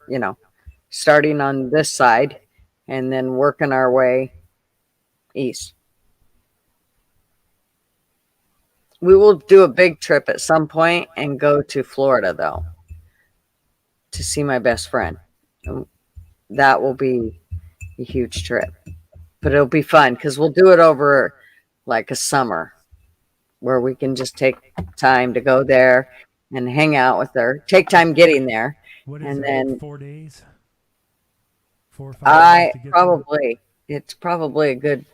starting on this side and then working our way east. We will do a big trip at some point and go to Florida, though, to see my best friend. That will be a huge trip, but it'll be fun because we'll do it over like a summer where we can just take time to go there and hang out with her, take time getting there. What is and it, then like 4 days? 4 or 5 days to get it's probably a good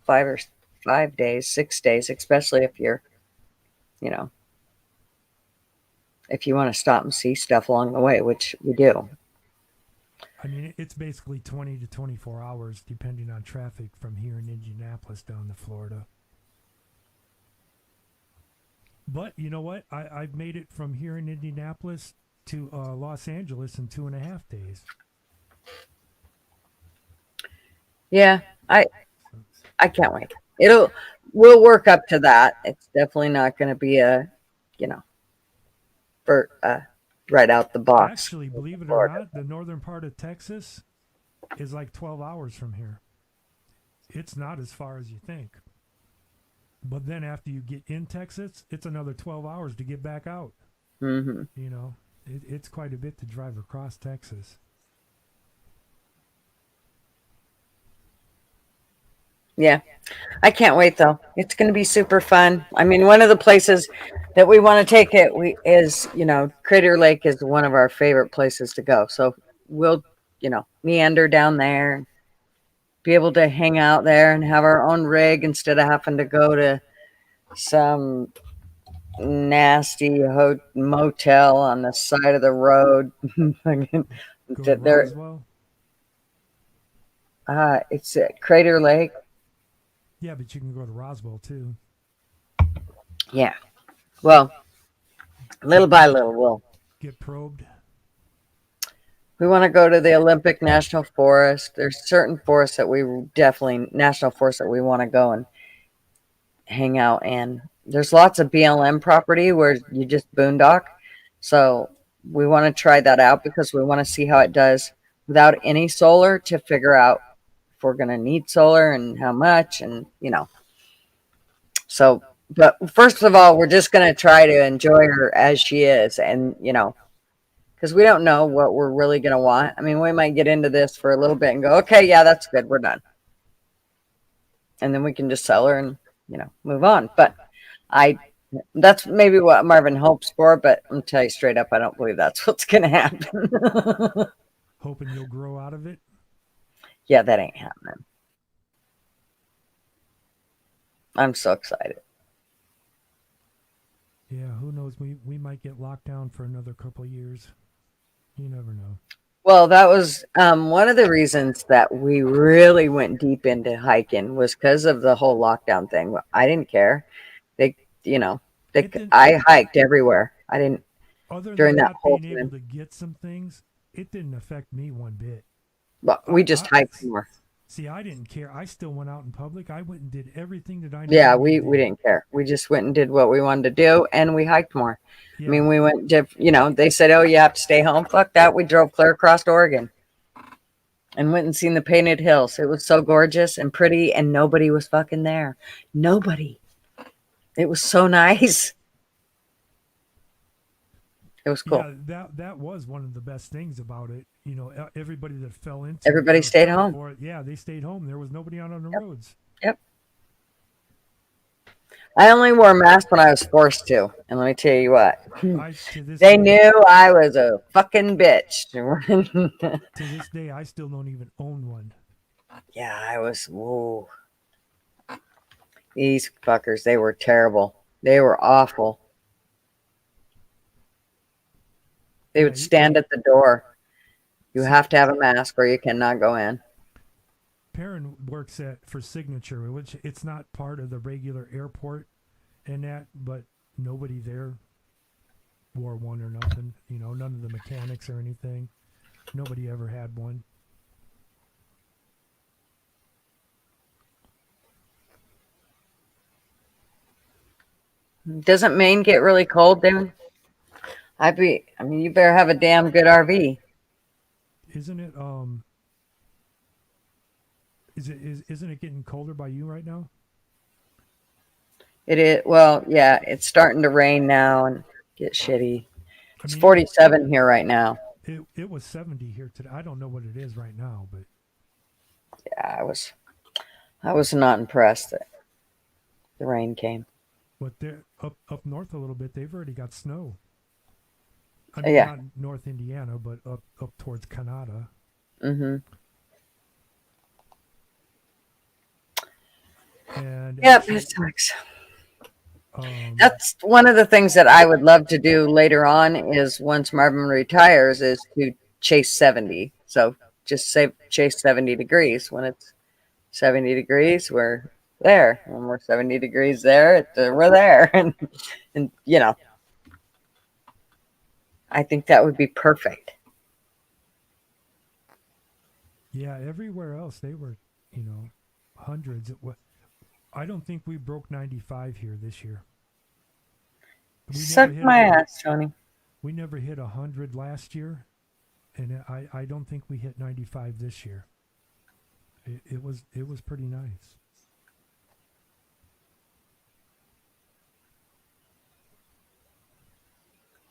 5 days, 6 days, especially if you're, if you want to stop and see stuff along the way, which we do. I mean, it's basically 20 to 24 hours, depending on traffic, from here in Indianapolis down to Florida. But you know what? I've made it from here in Indianapolis to Los Angeles in 2.5 days. Yeah, I can't wait. We'll work up to that. It's definitely not going to be a, for right out the box. Actually, believe it or not, the northern part of Texas is like 12 hours from here. It's not as far as you think. But then after you get in Texas, it's another 12 hours to get back out. Mm-hmm. It's quite a bit to drive across Texas. Yeah, I can't wait though. It's going to be super fun. I mean, one of the places that we want to take it is, Crater Lake is one of our favorite places to go. So we'll, meander down there, be able to hang out there and have our own rig instead of having to go to some nasty motel on the side of the road. Roswell? It's at Crater Lake. Yeah, but you can go to Roswell too. Yeah. Well, little by little, we'll get probed. We want to go to the Olympic National Forest. There's certain forests that national forests that we want to go and hang out in. There's lots of BLM property where you just boondock. So we want to try that out because we want to see how it does without any solar to figure out if we're going to need solar and how much. And, so But first of all, we're just going to try to enjoy her as she is. And, you know, because we don't know what we're really going to want. I mean, we might get into this for a little bit and go, okay, yeah, that's good. We're done. And then we can just sell her and, you know, move on. But that's maybe what Marvin hopes for. But I'm going to tell you straight up, I don't believe that's what's going to happen. Hoping you'll grow out of it? Yeah, that ain't happening. I'm so excited. Yeah, who knows? We might get locked down for another couple of years. You never know. Well, that was one of the reasons that we really went deep into hiking was because of the whole lockdown thing. I didn't care. They, you know, I hiked everywhere. I didn't Other during than that whole being able to get some things, it didn't affect me one bit. But we just hiked more. See, I didn't care. I still went out in public. I went and did everything that I knew. Yeah, we didn't care. We just went and did what we wanted to do, and we hiked more. Yeah. I mean, we went to, you know, they said, oh, you have to stay home. Fuck that. We drove clear across Oregon and went and seen the Painted Hills. It was so gorgeous and pretty, and nobody was fucking there. Nobody. It was so nice. It was cool. Yeah, that was one of the best things about it. You know, everybody that fell into Everybody stayed home. Yeah, they stayed home. There was nobody out on the roads. Yep. I only wore a mask when I was forced to. And let me tell you what. They knew I was a fucking bitch. To this day, I still don't even own one. Yeah, I was. Whoa. These fuckers, they were terrible. They were awful. They would stand at the door. You have to have a mask or you cannot go in. Perrin works for Signature, which it's not part of the regular airport and that, but nobody there wore one or nothing. You know, none of the mechanics or anything. Nobody ever had one. Doesn't Maine get really cold, David? I mean, you better have a damn good RV. Isn't it? Isn't it getting colder by you right now? It is. Well, yeah, it's starting to rain now and get shitty. It's 47 here right now. It was 70 here today. I don't know what it is right now, but yeah, I was not impressed that the rain came. But they're up north a little bit. They've already got snow. I mean, yeah. Not North Indiana, but up towards Canada. Mm-hmm. And yep, it sucks. That's one of the things that I would love to do later on is once Marvin retires is to chase 70. So just say chase 70 degrees. When it's 70 degrees, we're there. When we're 70 degrees there, we're there. and, you know, I think that would be perfect. Yeah, everywhere else they were, you know, hundreds. I don't think we broke 95 here this year. Suck my ass, Tony. We never hit 100 last year, and I don't think we hit 95 this year. It was pretty nice.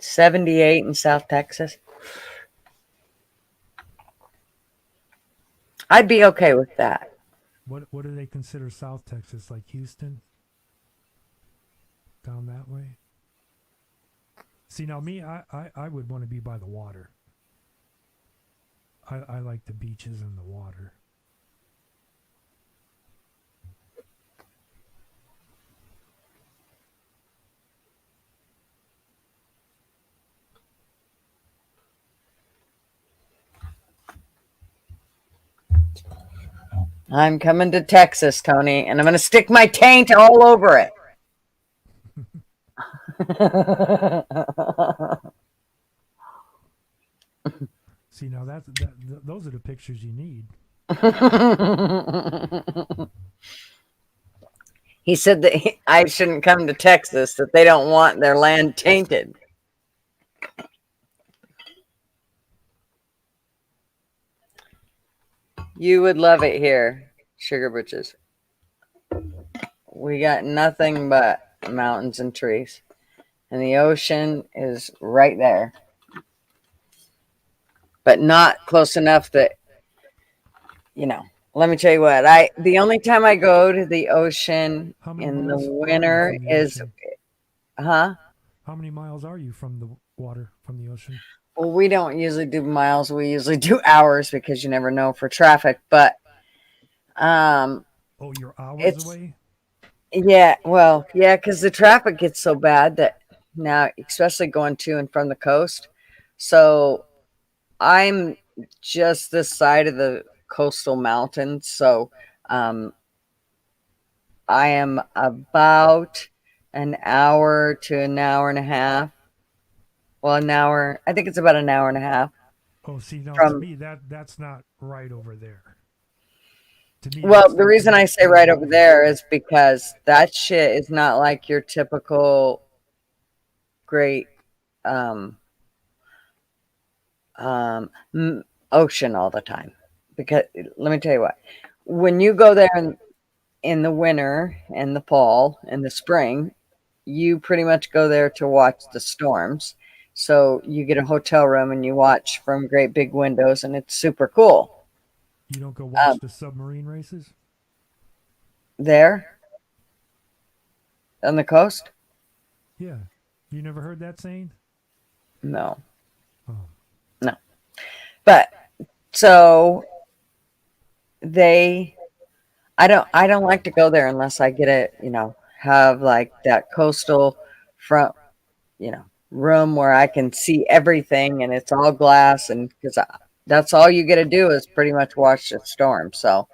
$78 in South Texas. I'd be okay with that. What do they consider South Texas? Like Houston? Down that way? See, now me, I would want to be by the water. I like the beaches and the water. I'm coming to Texas, Tony, and I'm going to stick my taint all over it. See, now those are the pictures you need. He said that I shouldn't come to Texas, that they don't want their land tainted. You would love it here, Sugar Butches. We got nothing but mountains and trees. And the ocean is right there. But not close enough that, let me tell you what, the only time I go to the ocean How many in the miles are you winter from the is, ocean? huh? How many miles are you from the water, from the ocean? Well, we don't usually do miles. We usually do hours because you never know for traffic. But Oh, you're hours it's away? yeah, well, yeah, because the traffic gets so bad that now, especially going to and from the coast. So I'm just this side of the coastal mountains. So um, I am about an hour to an hour and a half. Well, an hour. I think it's about an hour and a half Oh, see, now to from. me, that's not right over there. To me, Well, that's the like reason I say way right over over there is because that shit is not like your typical great um, ocean all the time. Because let me tell you what, when you go there in the winter and the fall and the spring, you pretty much go there to watch the storms. So you get a hotel room and you watch from great big windows, and it's super cool. You don't go watch the submarine races? There on the coast? Yeah. You never heard that saying? No. Oh. No. But so they I don't like to go there unless I get it, have like that coastal front, room where I can see everything and it's all glass, and because that's all you get to do is pretty much watch the storm. So,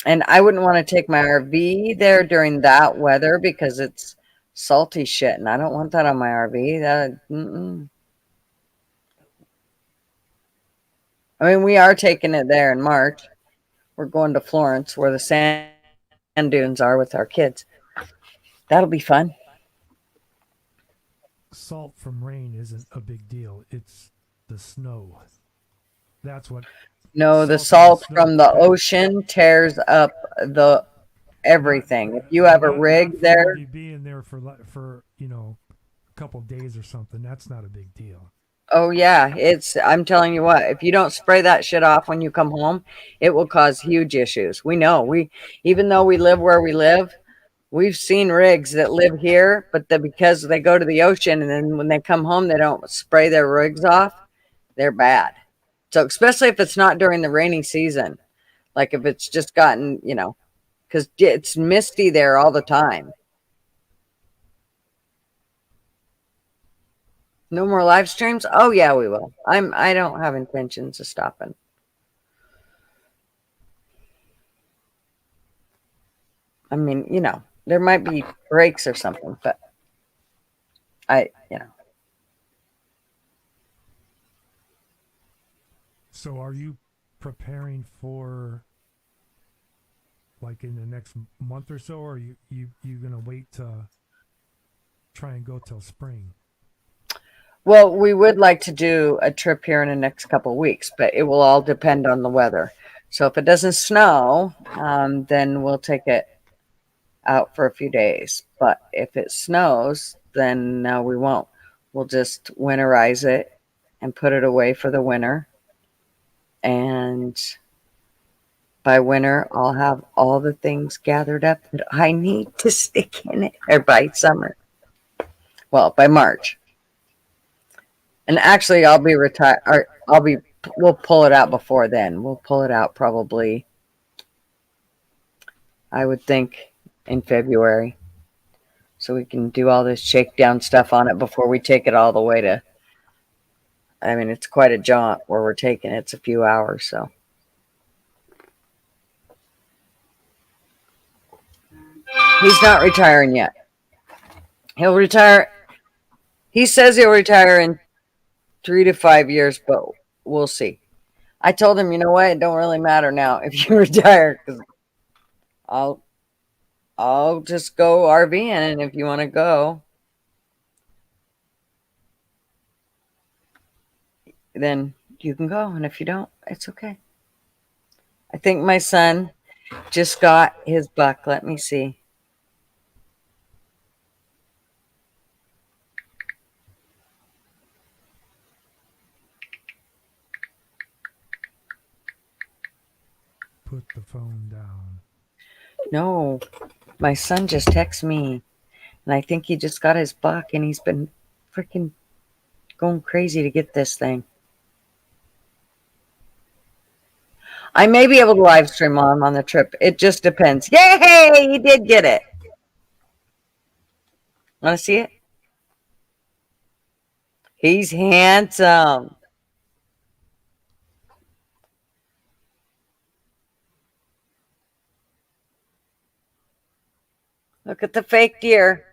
and I wouldn't want to take my RV there during that weather because it's salty shit, and I don't want that on my RV. I mean, we are taking it there in March. We're going to Florence where the sand dunes are with our kids. That'll be fun. Salt from rain isn't a big deal. It's the snow. That's what. No, the Salt in the salt snow. from the ocean tears up the everything. If you have a Not rig for there, only being there for a couple days or something. That's not a big deal. oh yeah, I'm telling you what, if you don't spray that shit off when you come home, it will cause huge issues. We know. Even though we live where we live, we've seen rigs that live here, but because they go to the ocean and then when they come home they don't spray their rigs off, they're bad. So especially if it's not during the rainy season, like if it's just gotten, because it's misty there all the time. No more live streams? Oh yeah, we will. I don't have intentions of stopping. I mean, there might be breaks or something, but I. So, are you preparing for like in the next month or so, or are you gonna wait to try and go till spring? Well, we would like to do a trip here in the next couple of weeks, but it will all depend on the weather. So if it doesn't snow, then we'll take it out for a few days. But if it snows, then no, we won't. We'll just winterize it and put it away for the winter. And by winter, I'll have all the things gathered up that I need to stick in it, or by summer. Well, by March. And actually, I'll be retired. Or we'll pull it out before then. We'll pull it out probably, I would think, in February. So we can do all this shakedown stuff on it before we take it all the way to. I mean, it's quite a jaunt where we're taking it. It's a few hours, so. He's not retiring yet. He'll retire. He says he'll retire in 3 to 5 years, but we'll see. I told him, you know what? It don't really matter now if you retire, because I'll just go RVing, and if you want to go, then you can go, and if you don't, it's okay. I think my son just got his buck. Let me see. put the phone down. No, my son just texted me, and I think he just got his buck, and he's been freaking going crazy to get this thing. I may be able to live stream while I'm on the trip. It just depends. Yay! He did get it. Want to see it? He's handsome. Look at the fake deer.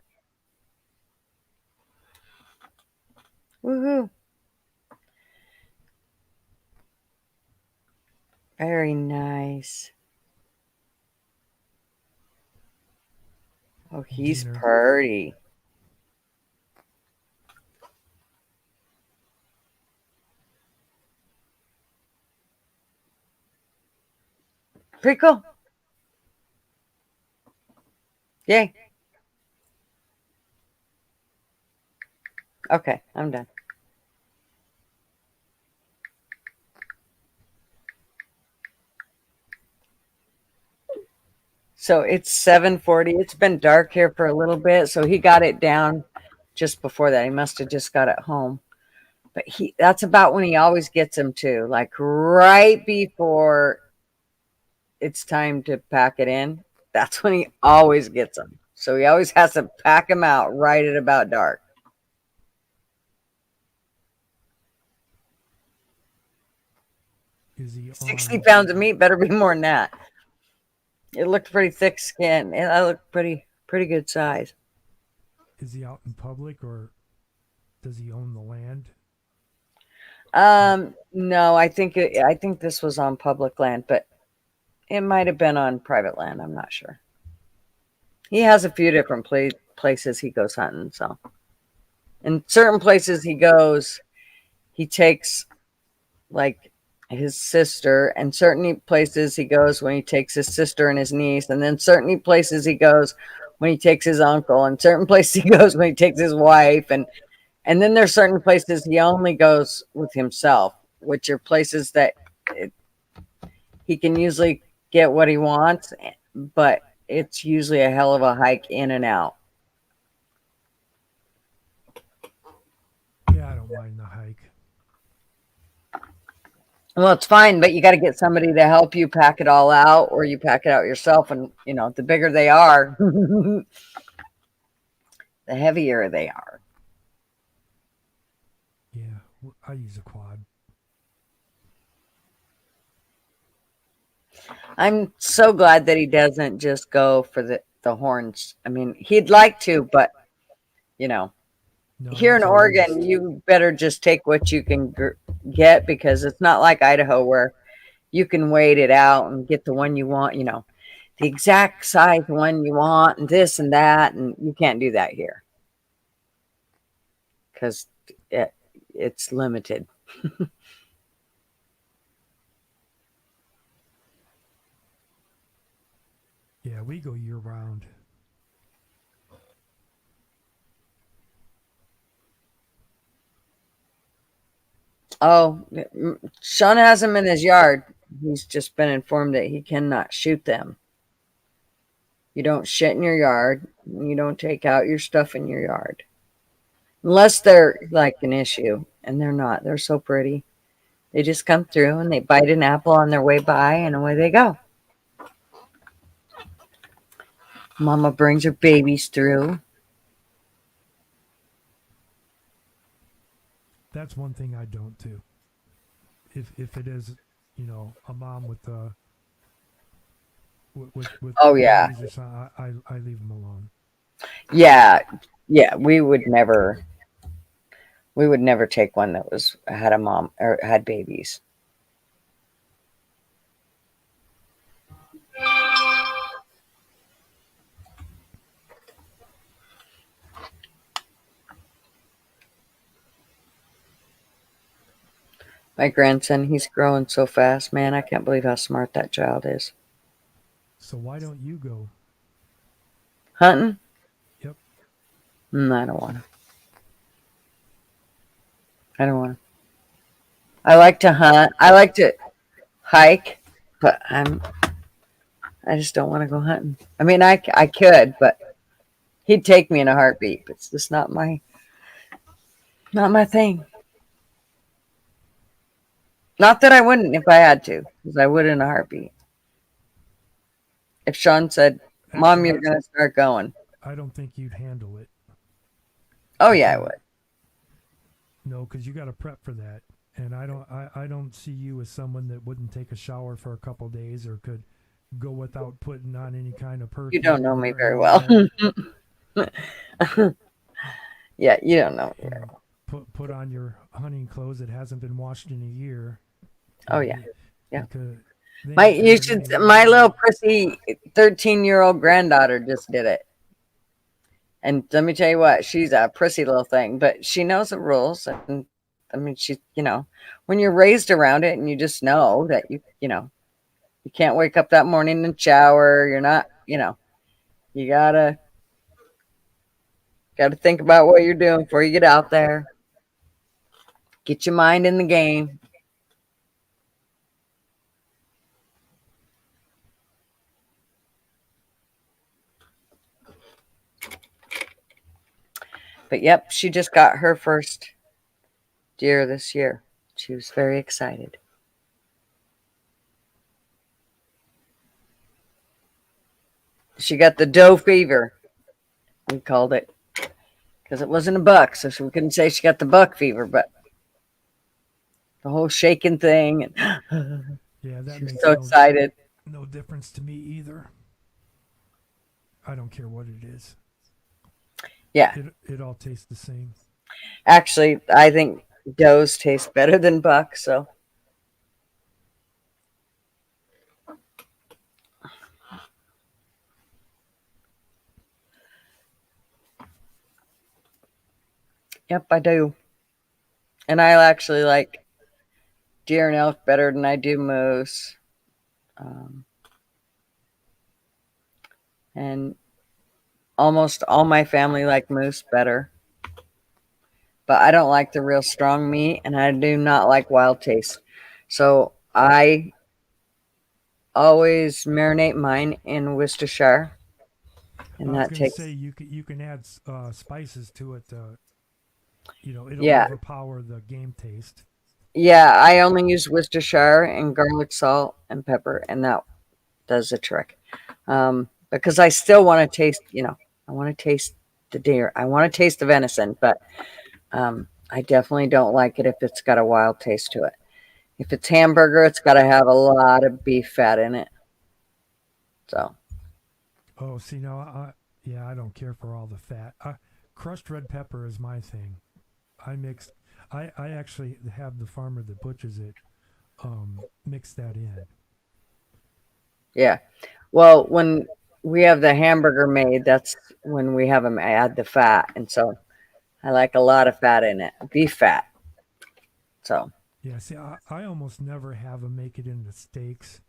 Woohoo. Very nice. Oh, he's Dinner. pretty. Pretty cool. Yay. Okay, I'm done. So it's 7:40. It's been dark here for a little bit, so he got it down just before that. He must have just got it home. But that's about when he always gets them too, like right before it's time to pack it in. That's when he always gets them. So he always has to pack them out right at about dark. Is he 60 pounds of meat, better be more than that. It looked pretty thick skin, and I looked pretty good size. Is he out in public, or does he own the land? No, I think this was on public land, but it might have been on private land. I'm not sure. He has a few different places he goes hunting. So, in certain places he goes, he takes like his sister, and certain places he goes when he takes his sister and his niece, and then certain places he goes when he takes his uncle, and certain places he goes when he takes his wife, and then there's certain places he only goes with himself, which are places that he can usually get what he wants, but it's usually a hell of a hike in and out. Yeah, I don't mind the hike. Well, it's fine, but you got to get somebody to help you pack it all out, or you pack it out yourself. And, the bigger they are, the heavier they are. Yeah, I use a quad. I'm so glad that he doesn't just go for the horns. I mean, he'd like to, but, No, here in he's Oregon, always- you better just take what you can get, because it's not like Idaho where you can wait it out and get the one you want, the exact size one you want, and this and that, and you can't do that here because it's limited. Yeah, we go year round. Oh, Sean has them in his yard. He's just been informed that he cannot shoot them. You don't shit in your yard. You don't take out your stuff in your yard. Unless they're like an issue, and they're not. They're so pretty. They just come through and they bite an apple on their way by, and away they go. Mama brings her babies through. That's one thing I don't do. If it is, a mom with Oh, yeah. babies or something, I leave them alone. Yeah, we would never take one that had a mom or had babies. My grandson, he's growing so fast, man. I can't believe how smart that child is. So why don't you go Hunting? Yep. I don't want to. I like to hunt. I like to hike, but I just don't want to go hunting. I mean, I could, but he'd take me in a heartbeat. But it's just not my thing. Not that I wouldn't if I had to, because I would in a heartbeat. If Sean said, "Mom, Actually, you're gonna start going," I don't think you'd handle it. oh yeah, I would. No, because you got to prep for that, and I don't see you as someone that wouldn't take a shower for a couple days or could go without putting on any kind of perfume. You don't know me or very any well. of Yeah, you don't know me that. very well. Put on your hunting clothes that hasn't been washed in a year. Oh yeah, You- yeah. because they My ain't you got should. any- My little prissy 13-year-old granddaughter just did it, and let me tell you what, she's a prissy little thing, but she knows the rules. And I mean, she, when you're raised around it, and you just know that you can't wake up that morning and shower. You're not, you gotta think about what you're doing before you get out there. Get your mind in the game. But yep, she just got her first deer this year. She was very excited. She got the doe fever, we called it, because it wasn't a buck, so we couldn't say she got the buck fever, but the whole shaking thing, and Yeah, that she was makes so excited. no difference to me either. I don't care what it is. Yeah, It all tastes the same. actually, I think does taste better than buck, so. Yep, I do. And I actually like deer and elk better than I do moose. And almost all my family like moose better. But I don't like the real strong meat, and I do not like wild taste. So I always marinate mine in Worcestershire. And I was that going to takes, say you can add spices to it. It'll yeah. overpower the game taste. Yeah, I only use Worcestershire and garlic, salt, and pepper, and that does the trick. Because I still want to taste, I want to taste the deer. I want to taste the venison, but I definitely don't like it if it's got a wild taste to it. If it's hamburger, it's got to have a lot of beef fat in it. So, Oh, see, no, I don't care for all the fat. Crushed red pepper is my thing. I actually have the farmer that butchers it mix that in. yeah. Well, when we have the hamburger made, that's when we have them add the fat. And so I like a lot of fat in it, beef fat. So, Yeah, see, I almost never have them make it into steaks.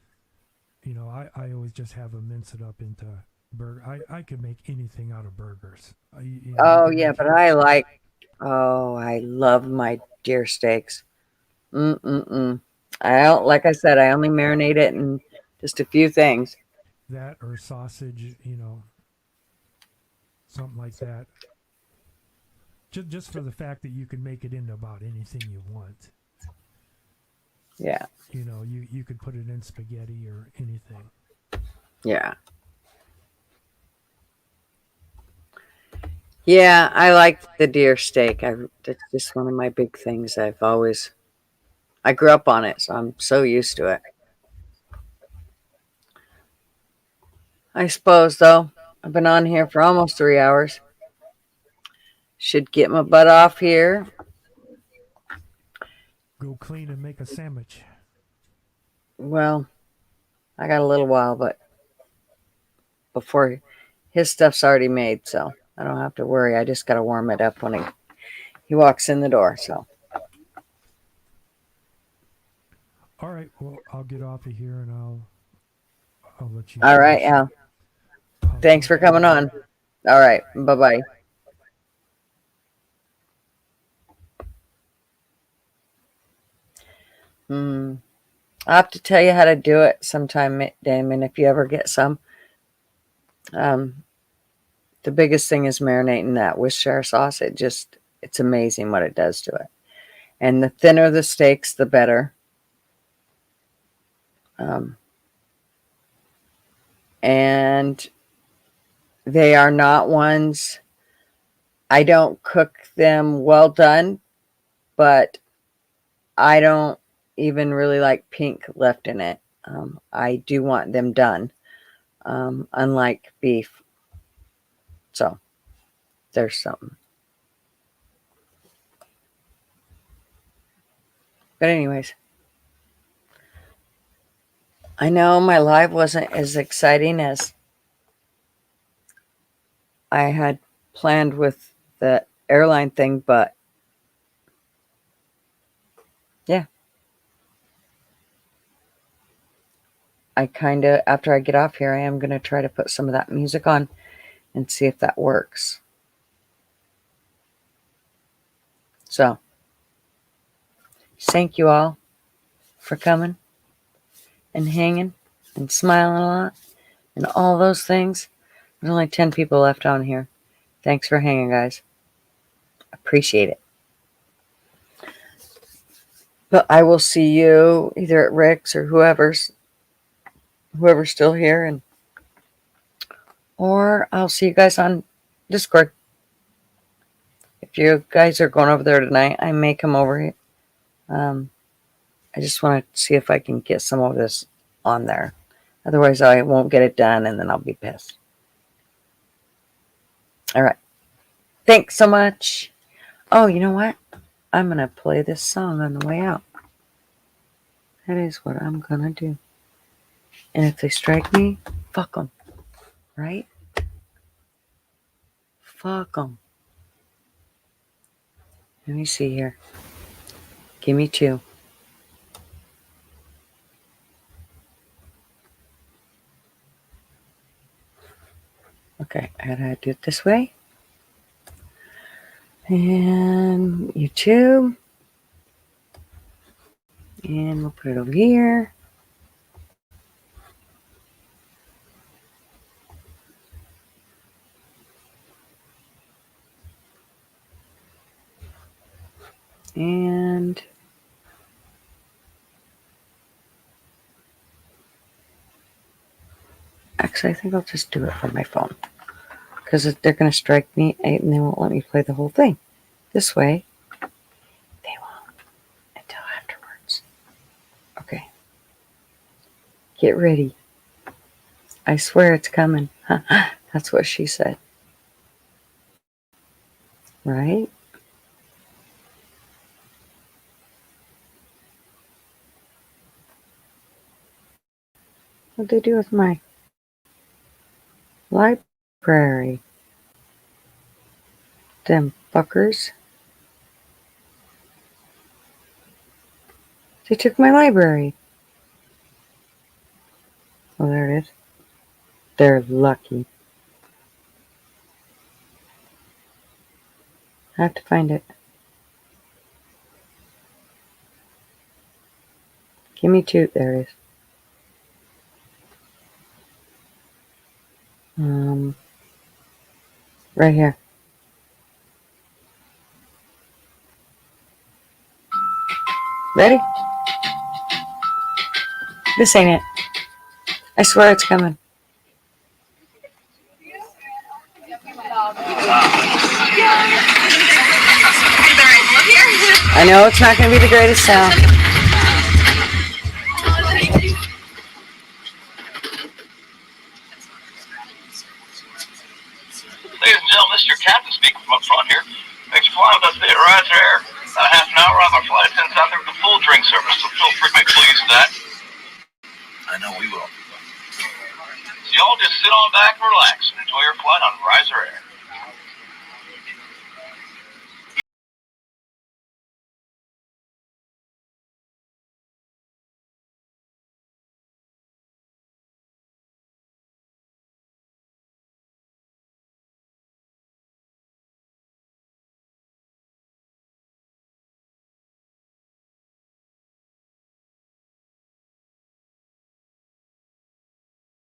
I always just have them mince it up into burger. I could make anything out of burgers. oh, yeah, but I love my deer steaks. Mm-mm-mm. Like I said, I only marinate it in just a few things. That or sausage, something like that. Just for the fact that you can make it into about anything you want. Yeah. You could put it in spaghetti or anything. Yeah. Yeah, I like the deer steak. That's just one of my big things. I grew up on it, so I'm so used to it. I suppose, though, I've been on here for almost 3 hours. Should get my butt off here. Go clean and make a sandwich. Well, I got a little while, but before his stuff's already made, so I don't have to worry. I just got to warm it up when he walks in the door. So, All right, well, I'll get off of here and I'll let you. all right, Al. Thanks for coming on. All right, bye-bye. I'll have to tell you how to do it sometime, Damon, if you ever get some. The biggest thing is marinating that Worcestershire sauce. It's amazing what it does to it. And the thinner the steaks, the better. And they are not ones, I don't cook them well done, but I don't even really like pink left in it. I do want them done, unlike beef. So there's something. But anyways, I know my live wasn't as exciting as I had planned with the airline thing, but yeah. I kind of, after I get off here, I am going to try to put some of that music on and see if that works. So, thank you all for coming and hanging and smiling a lot and all those things. There's only 10 people left on here. Thanks for hanging, guys. Appreciate it. But I will see you either at Rick's or whoever's still here, or I'll see you guys on Discord. If you guys are going over there tonight, I may come over here. I just want to see if I can get some of this on there. Otherwise, I won't get it done, and then I'll be pissed. All right. Thanks so much. Oh, you know what? I'm going to play this song on the way out. That is what I'm going to do. And if they strike me, fuck them. Right? Fuck them. Let me see here. Give me 2. Okay, I gotta do it this way. And YouTube. And we'll put it over here. And actually, I think I'll just do it from my phone. Because if they're going to strike me, and they won't let me play the whole thing. This way, they won't until afterwards. Okay. Get ready. I swear it's coming. That's what she said. Right? What'd they do with my library? Them fuckers. They took my library. Oh, there it is. They're lucky. I have to find it. Give me 2. There it is. Right here. Ready? This ain't it. I swear it's coming. I know it's not going to be the greatest sound. Ladies and gentlemen, this is your captain speaking from up front here. Thanks for flying with us today at Rise Air. About half an hour on our flight attendants out there with a full drink service, so feel free to make pleased with that. I know we will. So y'all just sit on back and relax and enjoy your flight on Rise Air.